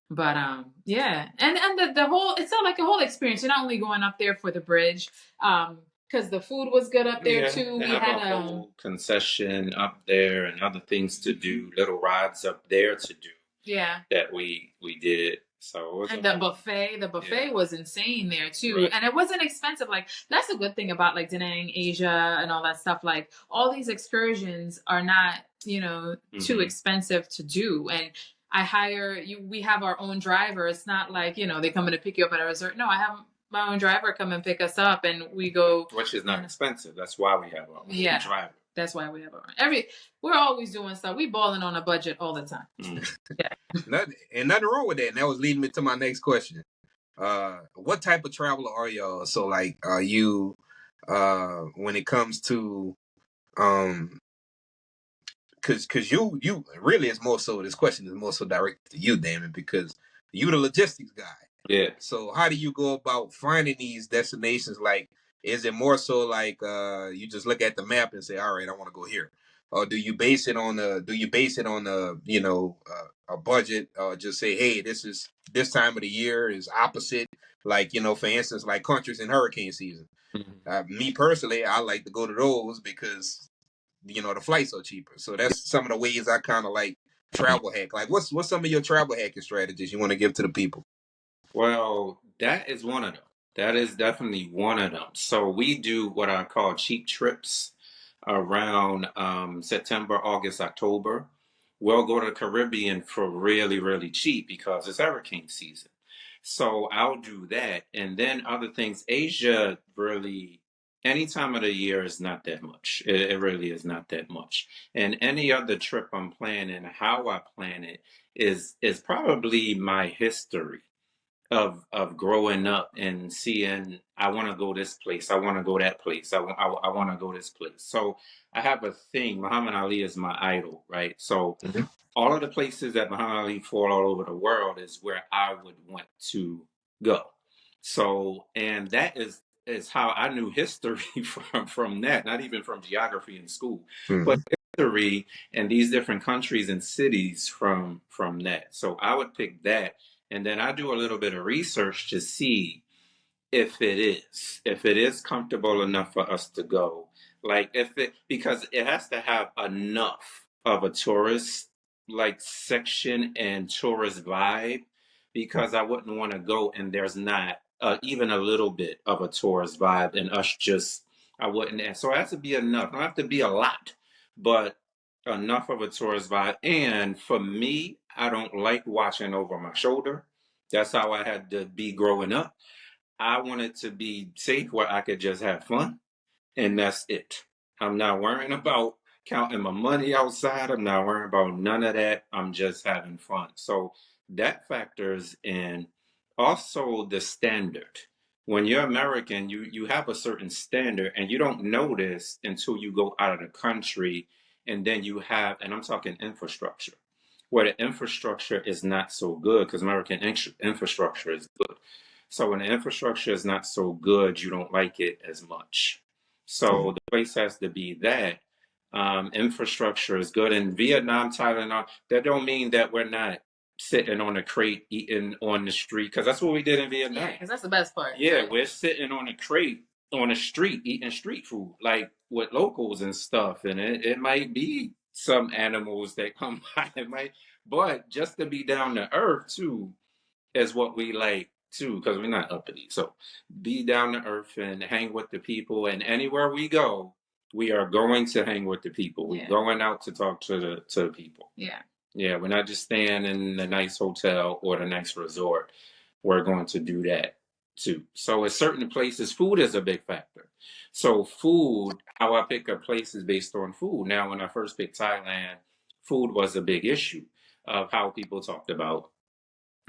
But and the whole, it's not like a whole experience. You're not only going up there for the bridge, because the food was good up there too. We had a whole concession up there and other things to do, little rides up there to do. That we did. So it was the buffet was insane there too, and it wasn't expensive. Like that's a good thing about like Da Nang, Asia, and all that stuff. Like all these excursions are not too expensive to do, and I hire you. We have our own driver. It's not like they come in to pick you up at a resort. No, I have my own driver come and pick us up, and we go. Which is not expensive. That's why we have our own driver. That's why we have our own. We're always doing stuff. We balling on a budget all the time. Nothing wrong with that. And that was leading me to my next question. What type of traveler are y'all? So like, are you when it comes to because you really is more so, this question is more so directed to you, Damon, because you the logistics guy. Yeah. So how do you go about finding these destinations? Like, is it more so like you just look at the map and say, all right, I want to go here? Or do you base it on a budget, or just say, hey, this time of the year is opposite, like, for instance, like countries in hurricane season. Me personally, I like to go to those because the flights are cheaper. So that's some of the ways I kind of like travel hack. Like what's some of your travel hacking strategies you want to give to the people? Well, that is one of them. That is definitely one of them. So we do what I call cheap trips around September, August, October. We'll go to the Caribbean for really, really cheap because it's hurricane season. So I'll do that. And then other things, Asia really, any time of the year is not that much. It really is not that much. And any other trip I'm planning, how I plan it is probably my history of growing up and seeing, I want to go this place, I want to go that place, I want to go this place. So I have a thing. Muhammad Ali is my idol, right? So all of the places that Muhammad Ali fought all over the world is where I would want to go. So, and that is how I knew history from that, not even from geography in school, but history and these different countries and cities from that. So I would pick that. And then I do a little bit of research to see if it is comfortable enough for us to go. Like because it has to have enough of a tourist like section and tourist vibe, because I wouldn't want to go and there's not even a little bit of a tourist vibe and I wouldn't. So it has to be enough. It don't have to be a lot, but enough of a tourist vibe. And for me, I don't like watching over my shoulder. That's how I had to be growing up. I wanted to be safe where I could just have fun, and that's it. I'm not worrying about counting my money outside. I'm not worrying about none of that. I'm just having fun. So that factors in. Also the standard. When you're American, you have a certain standard, and you don't notice until you go out of the country, and then you have, and I'm talking infrastructure, where the infrastructure is not so good, because American infrastructure is good. So when the infrastructure is not so good, you don't like it as much. So the place has to be that infrastructure is good. In Vietnam, Thailand, that don't mean that we're not sitting on a crate eating on the street, because that's what we did in Vietnam. Yeah, because that's the best part. Yeah, we're sitting on a crate on the street eating street food, like with locals and stuff. And it might be some animals that come by, but just to be down to earth too is what we like too, because we're not uppity. So be down to earth and hang with the people. And anywhere we go, we are going to hang with the people. We're going out to talk to the people. Yeah. Yeah, we're not just staying in the nice hotel or the nice resort. We're going to do that too. So at certain places, food is a big factor. So food, how I pick a place is based on food. Now, when I first picked Thailand, food was a big issue of how people talked about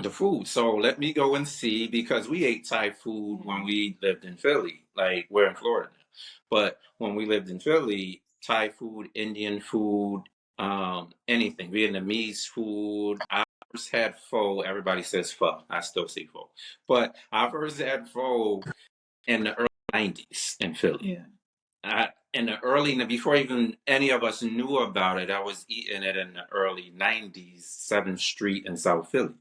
the food. So let me go and see, because we ate Thai food when we lived in Philly. Like, we're in Florida now. But when we lived in Philly, Thai food, Indian food, anything, Vietnamese food. I first had pho. Everybody says pho. I still say pho. But I first had pho in the early 90s in Philly. Yeah. In the early, before even any of us knew about it, I was eating it in the early 90s, 7th Street in South Philly.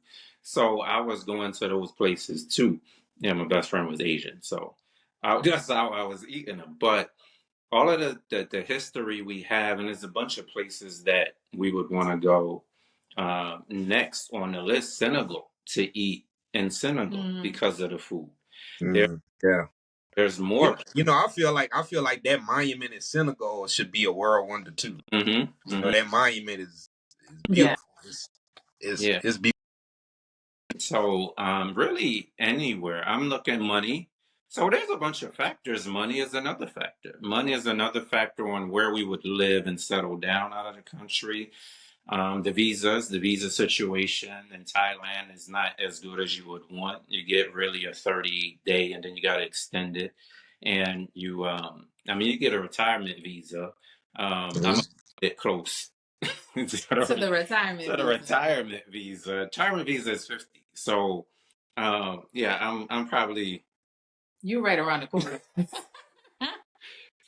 So I was going to those places too. Yeah, my best friend was Asian, so that's how I was eating them. But all of the history we have, and there's a bunch of places that we would want to go next on the list. Senegal, to eat in Senegal because of the food. Yeah. There's more. I feel like that monument in Senegal should be a world wonder too. That monument is beautiful. Yeah. It's beautiful. So really anywhere. I'm looking money. So there's a bunch of factors. Money is another factor. Money is another factor on where we would live and settle down out of the country. The visa situation in Thailand is not as good as you would want. You get really a 30-day, and then you got to extend it. And you get a retirement visa. I'm a bit close to the retirement visa. Retirement visa is 50. So, I'm probably, you right around the corner.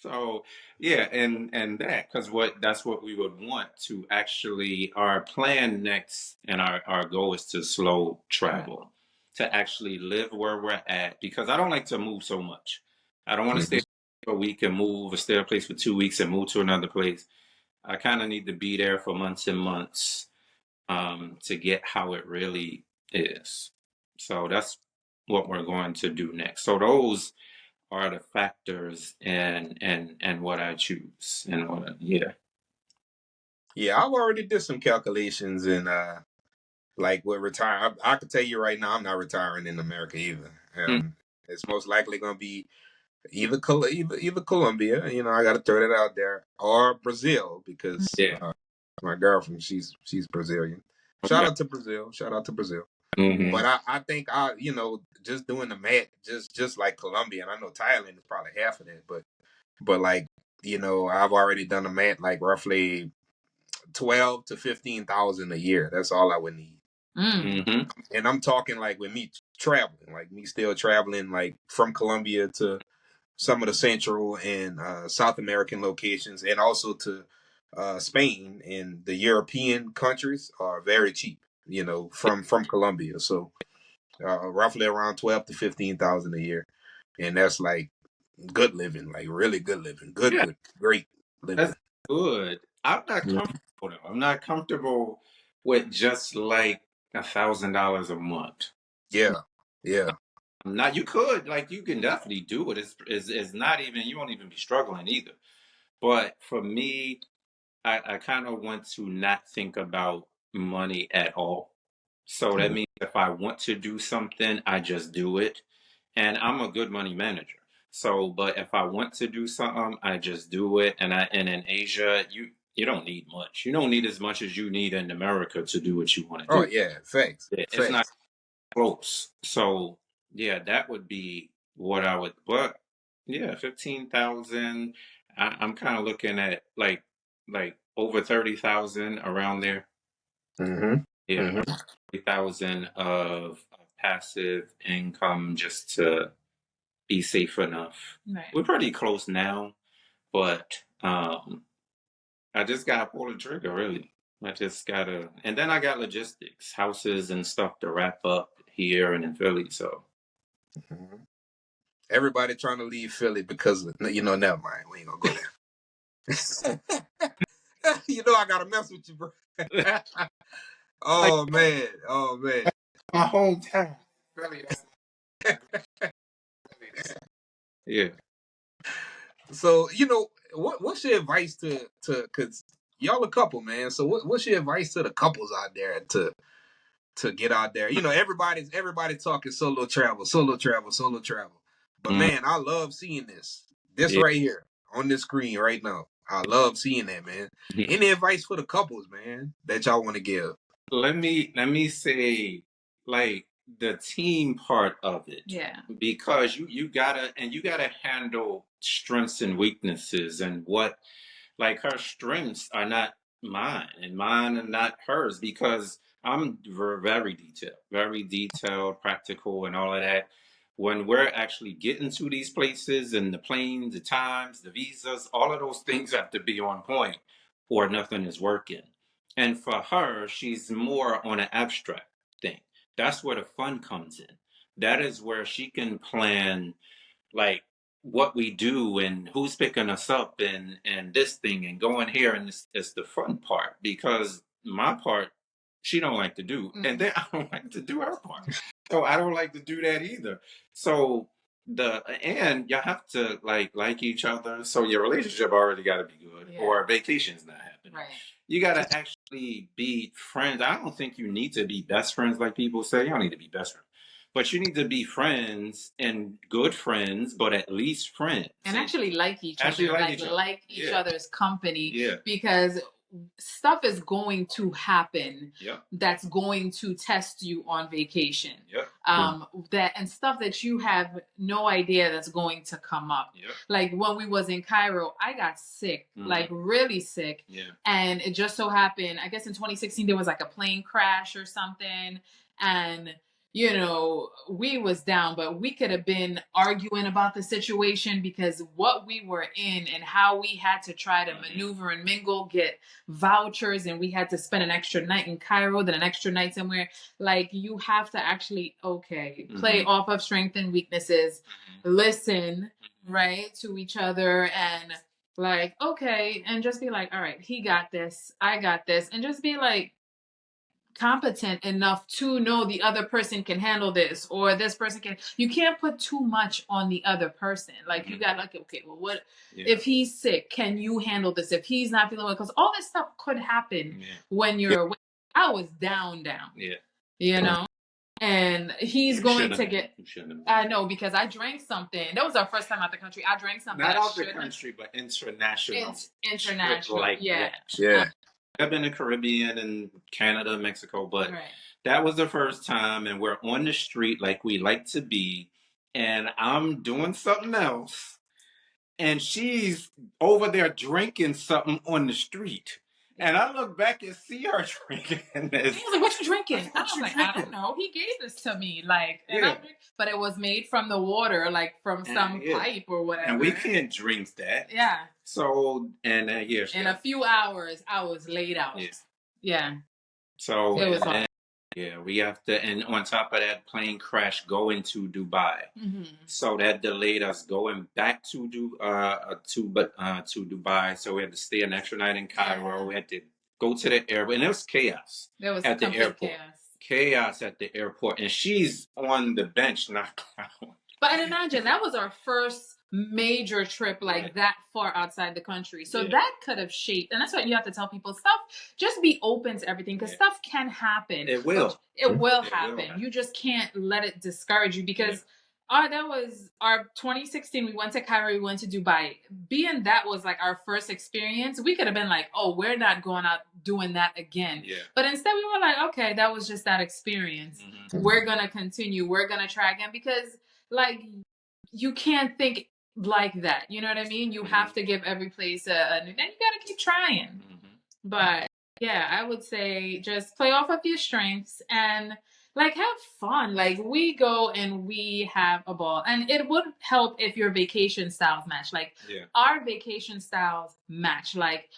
So yeah, and that, because that's what we would want to actually, our plan next, and our goal is to slow travel, to actually live where we're at, because I don't like to move so much. I don't want to stay a week and move, or stay a place for 2 weeks and move to another place. I kind of need to be there for months and months to get how it really is. So that's what we're going to do next. So those are the factors and what I choose and what Yeah, I've already did some calculations, and like with retire, I can tell you right now, I'm not retiring in America either. It's most likely going to be either Colombia, I got to throw that out there, or Brazil, because my girlfriend, she's Brazilian. Shout out to Brazil. But I think just doing the math, just like Colombia, and I know Thailand is probably half of that, but like, I've already done the math, like roughly 12 to 15,000 a year. That's all I would need. And I'm talking like with me traveling, like me still traveling, like from Colombia to some of the Central and South American locations, and also to Spain, and the European countries are very cheap, from Colombia. So roughly around 12 to 15,000 a year, and that's like good living, like really good living, good, great living. That's good. I'm not comfortable though. I'm not comfortable with just like $1,000 a month. Yeah. Now you can definitely do it. It's not even, you won't even be struggling either. But for me, I kind of want to not think about money at all. So that means if I want to do something, I just do it. And I'm a good money manager. So, but if I want to do something, I just do it. And in Asia, you don't need much. You don't need as much as you need in America to do what you want to Oh do. yeah, facts. It's not Facts. close. So yeah, that would be what I would. But yeah, 15,000. I'm kind of looking at like over 30,000 around there. Mm-hmm. Yeah, Mm-hmm. 30,000 of passive income just to be safe enough. Right. We're pretty close now, but I just gotta pull the trigger, really. I just gotta, and then I got logistics, houses and stuff to wrap up here and in Philly. So Mm-hmm. Everybody trying to leave Philly because never mind. We ain't gonna go there. I gotta mess with you, bro. like Oh man. Oh man. my hometown, Philly. Yeah. So what's your advice to because y'all a couple, man. So what's your advice to the couples out there to get out there? Everybody talking solo travel, solo travel, solo travel. But Mm, man, I love seeing this yeah. right here on this screen right now. I love seeing that, man. Any advice for the couples, man, that y'all want to give? Let me say, like, the team part of it. Yeah. Because you gotta handle strengths and weaknesses, and what, like, her strengths are not mine and mine are not hers, because I'm very detailed, practical, and all of that. When we're actually getting to these places, and the planes, the times, the visas, all of those things have to be on point, or nothing is working. And for her, she's more on an abstract thing. That's where the fun comes in. That is where she can plan, like, what we do and who's picking us up, and this thing and going here, and it's the fun part, because my part she don't like to do, and then I don't like to do her part, so I don't like to do that either. So and you have to like each other, so your relationship already got to be good, or vacation's not happening. Right. You got to actually be friends. I don't think you need to be best friends like people say. You don't need to be best friends, but you need to be friends, and good friends, but at least friends. And actually like each other. Like each other's company. Yeah. Because stuff is going to happen. Yep. That's going to test you on vacation. Yep. That and stuff that you have no idea that's going to come up. Yep. Like when we was in Cairo, I got sick, like really sick. Yeah. And it just so happened, I guess in 2016 there was like a plane crash or something, and we was down, but we could have been arguing about the situation, because what we were in and how we had to try to maneuver and mingle, get vouchers, and we had to spend an extra night in Cairo, then an extra night somewhere. Like, you have to actually, play off of strengths and weaknesses, listen, right, to each other, and like, and just be like, all right, he got this, I got this, and just be like, competent enough to know the other person can handle this, or this person can. You can't put too much on the other person. Like, you got like, okay, well, what if he's sick? Can you handle this? If he's not feeling well, because all this stuff could happen when you're away. I was down. And he's going to get. I know, because I drank something. That was our first time out the country. I drank something. Not out the country, but international. International, yeah. I've been to Caribbean and Canada, Mexico, but that was the first time, and we're on the street like we like to be, and I'm doing something else, and she's over there drinking something on the street. And I look back and see her drinking this. He was like, "What you drinking?" I was like, "I don't know. He gave this to me, like, but it was made from the water, like from some pipe or whatever." And we can't drink that. Yeah. So in a few hours, I was laid out. Yeah. So it was hard. We have to, and on top of that, plane crash going to Dubai. So that delayed us going back to Dubai. So we had to stay an extra night in Cairo. We had to go to the airport, and it was chaos. There was at the airport. Chaos at the airport, and she's on the bench, not crying. But imagine, that was our first major trip that far outside the country. So that could have shaped, and that's what you have to tell people. Just be open to everything, because stuff can happen. It will. It will happen. You just can't let it discourage you, because That was our 2016. We went to Cairo, we went to Dubai. Being that was like our first experience, we could have been like, oh, we're not going out doing that again. Yeah. But instead we were like, okay, that was just that experience. We're going to continue. We're going to try again because like you can't think like that. You know what I mean? You have to give every place a new, and you got to keep trying. But yeah, I would say just play off of your strengths and like have fun. Like we go and we have a ball, and it would help if your vacation styles match. Like our vacation styles match. Like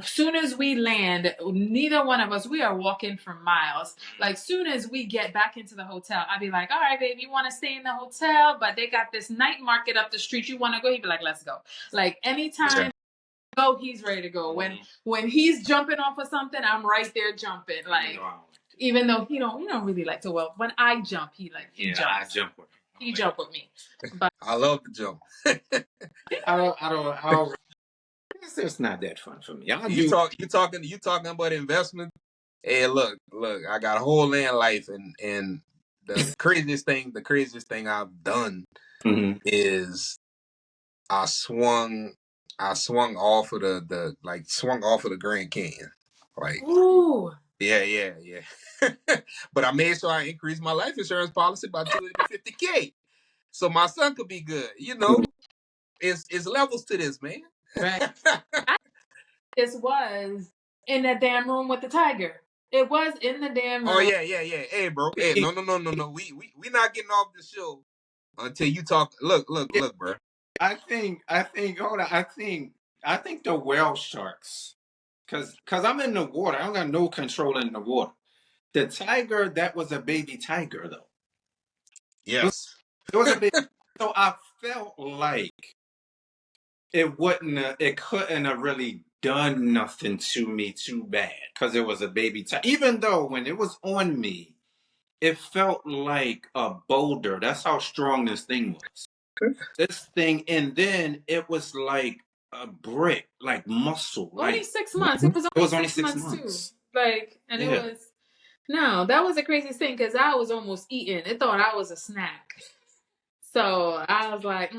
soon as we land, neither one of us, we are walking for miles. Like soon as we get back into the hotel, I'd be like, all right, babe, you want to stay in the hotel, but they got this night market up the street. You want to go? He'd be like, let's go. Like anytime go, he's ready to go. When he's jumping off of something, I'm right there jumping. Like even though he don't really like to. Well, when I jump, he jumps. I jump with him. He jump with me. But I love the jump. I don't. It's not that fun for me. You talking about investment? Hey, look, I got a whole land life, and the craziest thing I've done is I swung off of the Grand Canyon. Like, ooh. Yeah. But I made sure I increased my life insurance policy by $250K, so my son could be good. You know, it's levels to this, man. Right. This was in that damn room with the tiger. It was in the damn room. Oh yeah. Hey, bro. Hey, no. We not getting off the show until you talk. Look, bro. I think. Hold on. I think the whale sharks, cause I'm in the water. I don't got no control in the water. The tiger, that was a baby tiger though. Yes. It was a baby. So I felt like it couldn't have really done nothing to me too bad because it was a baby tiger. Even though when it was on me, it felt like a boulder. That's how strong this thing was. This thing, and then it was like a brick, like muscle. Only 6 months. It was only 6 months too. Like, and it was that was the craziest thing because I was almost eating. It thought I was a snack. So I was like,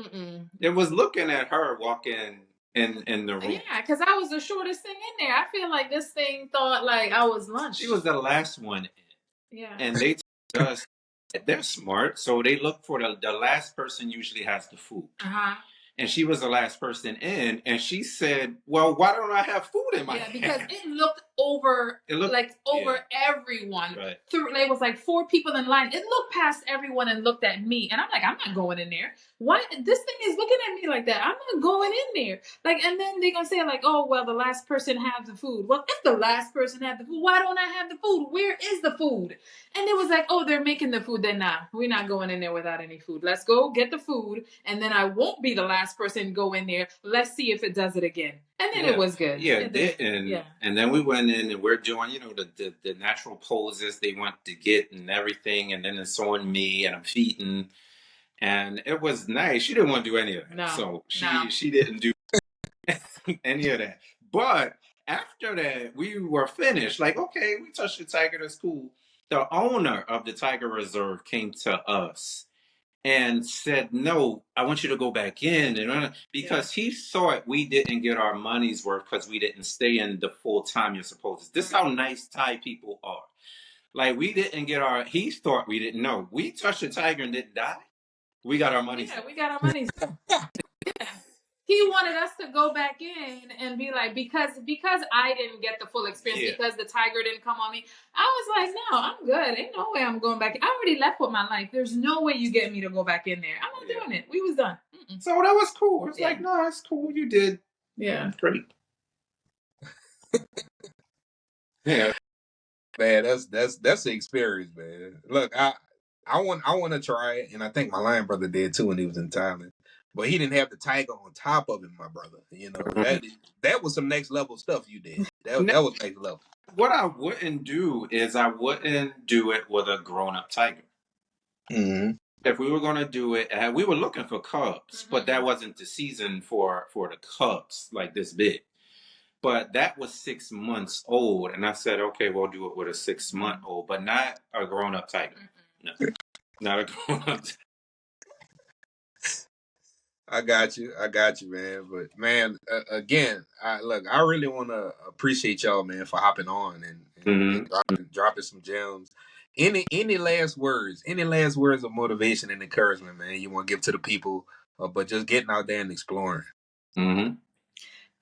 It was looking at her walking in the room. Yeah, because I was the shortest thing in there. I feel like this thing thought like I was lunch. She was the last one in. Yeah. And they told us they're smart, so they look for the last person usually has the food. And she was the last person in, and she said, well, why don't I have food in my hand? Because it looked over everyone. Right. There was like 4 people in line. It looked past everyone and looked at me. And I'm like, I'm not going in there. Why? This thing is looking at me like that. I'm not going in there. Like, and then they're going to say like, oh, well, the last person has the food. Well, if the last person had the food, why don't I have the food? Where is the food? And it was like, oh, they're making the food. Then nah, we're not going in there without any food. Let's go get the food. And then I won't be the last person to go in there. Let's see if it does it again. And then it was good. Yeah, and then we went in and we're doing, the natural poses they want to get and everything. And then it's on me and I'm feeding. And it was nice. She didn't want to do any of that. So she didn't do any of that. But after that, we were finished. Like, okay, we touched the tiger. That's cool. The owner of the Tiger Reserve came to us and said, no, I want you to go back in. And because he thought we didn't get our money's worth because we didn't stay in the full time you're supposed to. This is how nice Thai people are. Like, we didn't get he thought we didn't know. We touched the tiger and didn't die. We got our money. Yeah, we got our money. He wanted us to go back in and be like, because I didn't get the full experience, because the tiger didn't come on me. I was like, no, I'm good. Ain't no way I'm going back. I already left with my life. There's no way you get me to go back in there. I'm not doing it. We was done. So that was cool. It's like, no, it's cool. You did. Yeah. Great. Man, that's the experience, man. Look, I want to try it, and I think my lion brother did too when he was in Thailand. But he didn't have the tiger on top of him, my brother. That was some next level stuff you did. That was next level. What I wouldn't do is I wouldn't do it with a grown-up tiger. If we were going to do it, we were looking for cubs, but that wasn't the season for the cubs like this big. But that was 6 months old, and I said, okay, we'll do it with a 6-month-old, but not a grown-up tiger. No, not a grown-up tiger. I got you, man. But man, again, I really want to appreciate y'all, man, for hopping on and dropping some gems. Any last words? Any last words of motivation and encouragement, man? You want to give to the people, but just getting out there and exploring. Mm-hmm.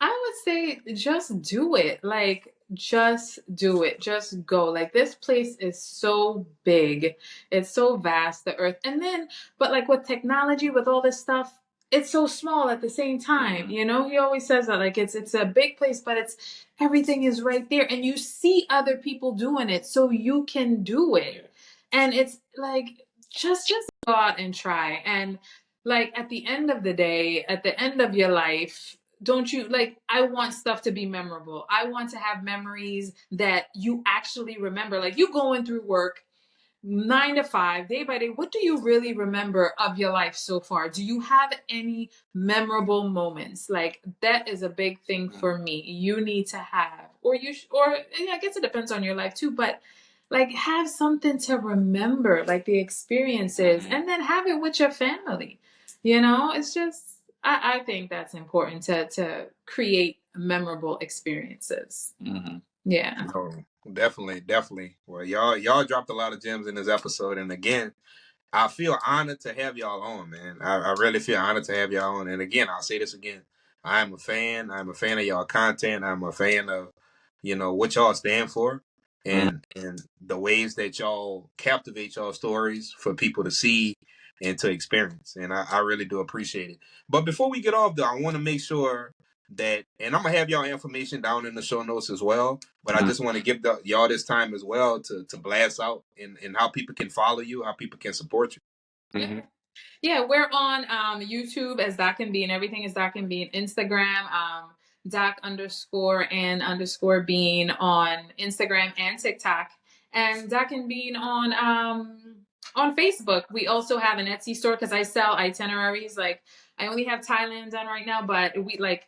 I would say just do it. Like, just do it. Just go. Like, this place is so big. It's so vast, the earth. And then, but like with technology, with all this stuff, it's so small at the same time. You know, he always says that, like, it's a big place, but it's everything is right there. And you see other people doing it, so you can do it. And it's like, just go out and try. And like at the end of the day, at the end of your life, don't you like, I want stuff to be memorable. I want to have memories that you actually remember. Like, you going through work 9 to 5, day by day, what do you really remember of your life so far? Do you have any memorable moments? Like, that is a big thing for me. You need to have, or yeah, I guess it depends on your life too, but like, have something to remember, like the experiences, and then have it with your family. You know, it's just, I think that's important to create memorable experiences. Yeah. No, definitely. Well, y'all dropped a lot of gems in this episode, and again, I feel honored to have y'all on, man. I really feel honored to have y'all on. And again, I'll say this again. I'm a fan. I'm a fan of y'all content. I'm a fan of, what y'all stand for and the ways that y'all captivate y'all stories for people to see and to experience. And I really do appreciate it. But before we get off though, I want to make sure that, and I'm gonna have y'all information down in the show notes as well. But I just want to give y'all this time as well to blast out and how people can follow you, how people can support you. Yeah, we're on YouTube as Doc and Bean. Everything is Doc and Bean. Instagram, Doc_and_Bean on Instagram and TikTok, and Doc and Bean on Facebook. We also have an Etsy store because I sell itineraries. Like, I only have Thailand done right now, but the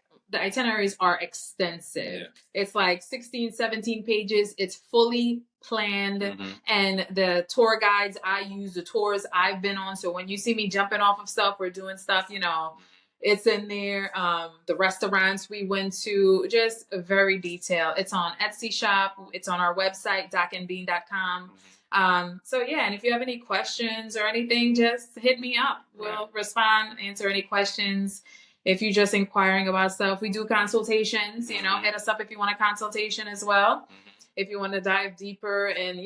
itineraries are extensive. Yeah. It's like 16, 17 pages. It's fully planned. And the tour guides I use, the tours I've been on. So when you see me jumping off of stuff or doing stuff, it's in there. The restaurants we went to, just very detailed. It's on Etsy shop. It's on our website, docandbean.com. So yeah, and if you have any questions or anything, just hit me up. We'll respond, answer any questions. If you're just inquiring about stuff, we do consultations. Hit us up if you want a consultation as well. If you want to dive deeper and,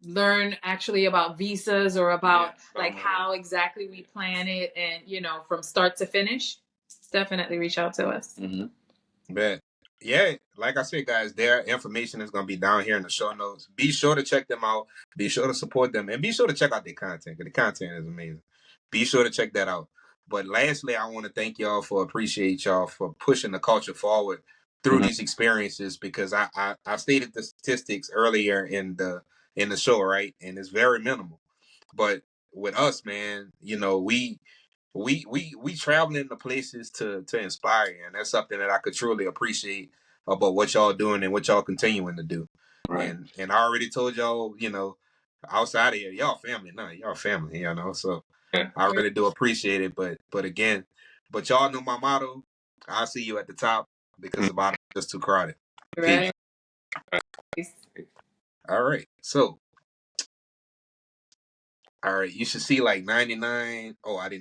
learn actually about visas or about how exactly we plan it and, from start to finish, definitely reach out to us. Bet. Yeah, like I said, guys, their information is going to be down here in the show notes. Be sure to check them out. Be sure to support them. And be sure to check out their content, because the content is amazing. Be sure to check that out. But lastly, I want to thank y'all appreciate y'all for pushing the culture forward through these experiences, because I stated the statistics earlier in the show, right? And it's very minimal. But with us, man, we traveling to places to inspire, and that's something that I could truly appreciate about what y'all doing and what y'all continuing to do. Right. And I already told y'all, outside of here, y'all family. No, y'all family, so I really do appreciate it. But again, y'all know my motto. I'll see you at the top, because the bottom is just too crowded. Right. Peace. All right. So, all right, you should see like 99. Oh, I didn't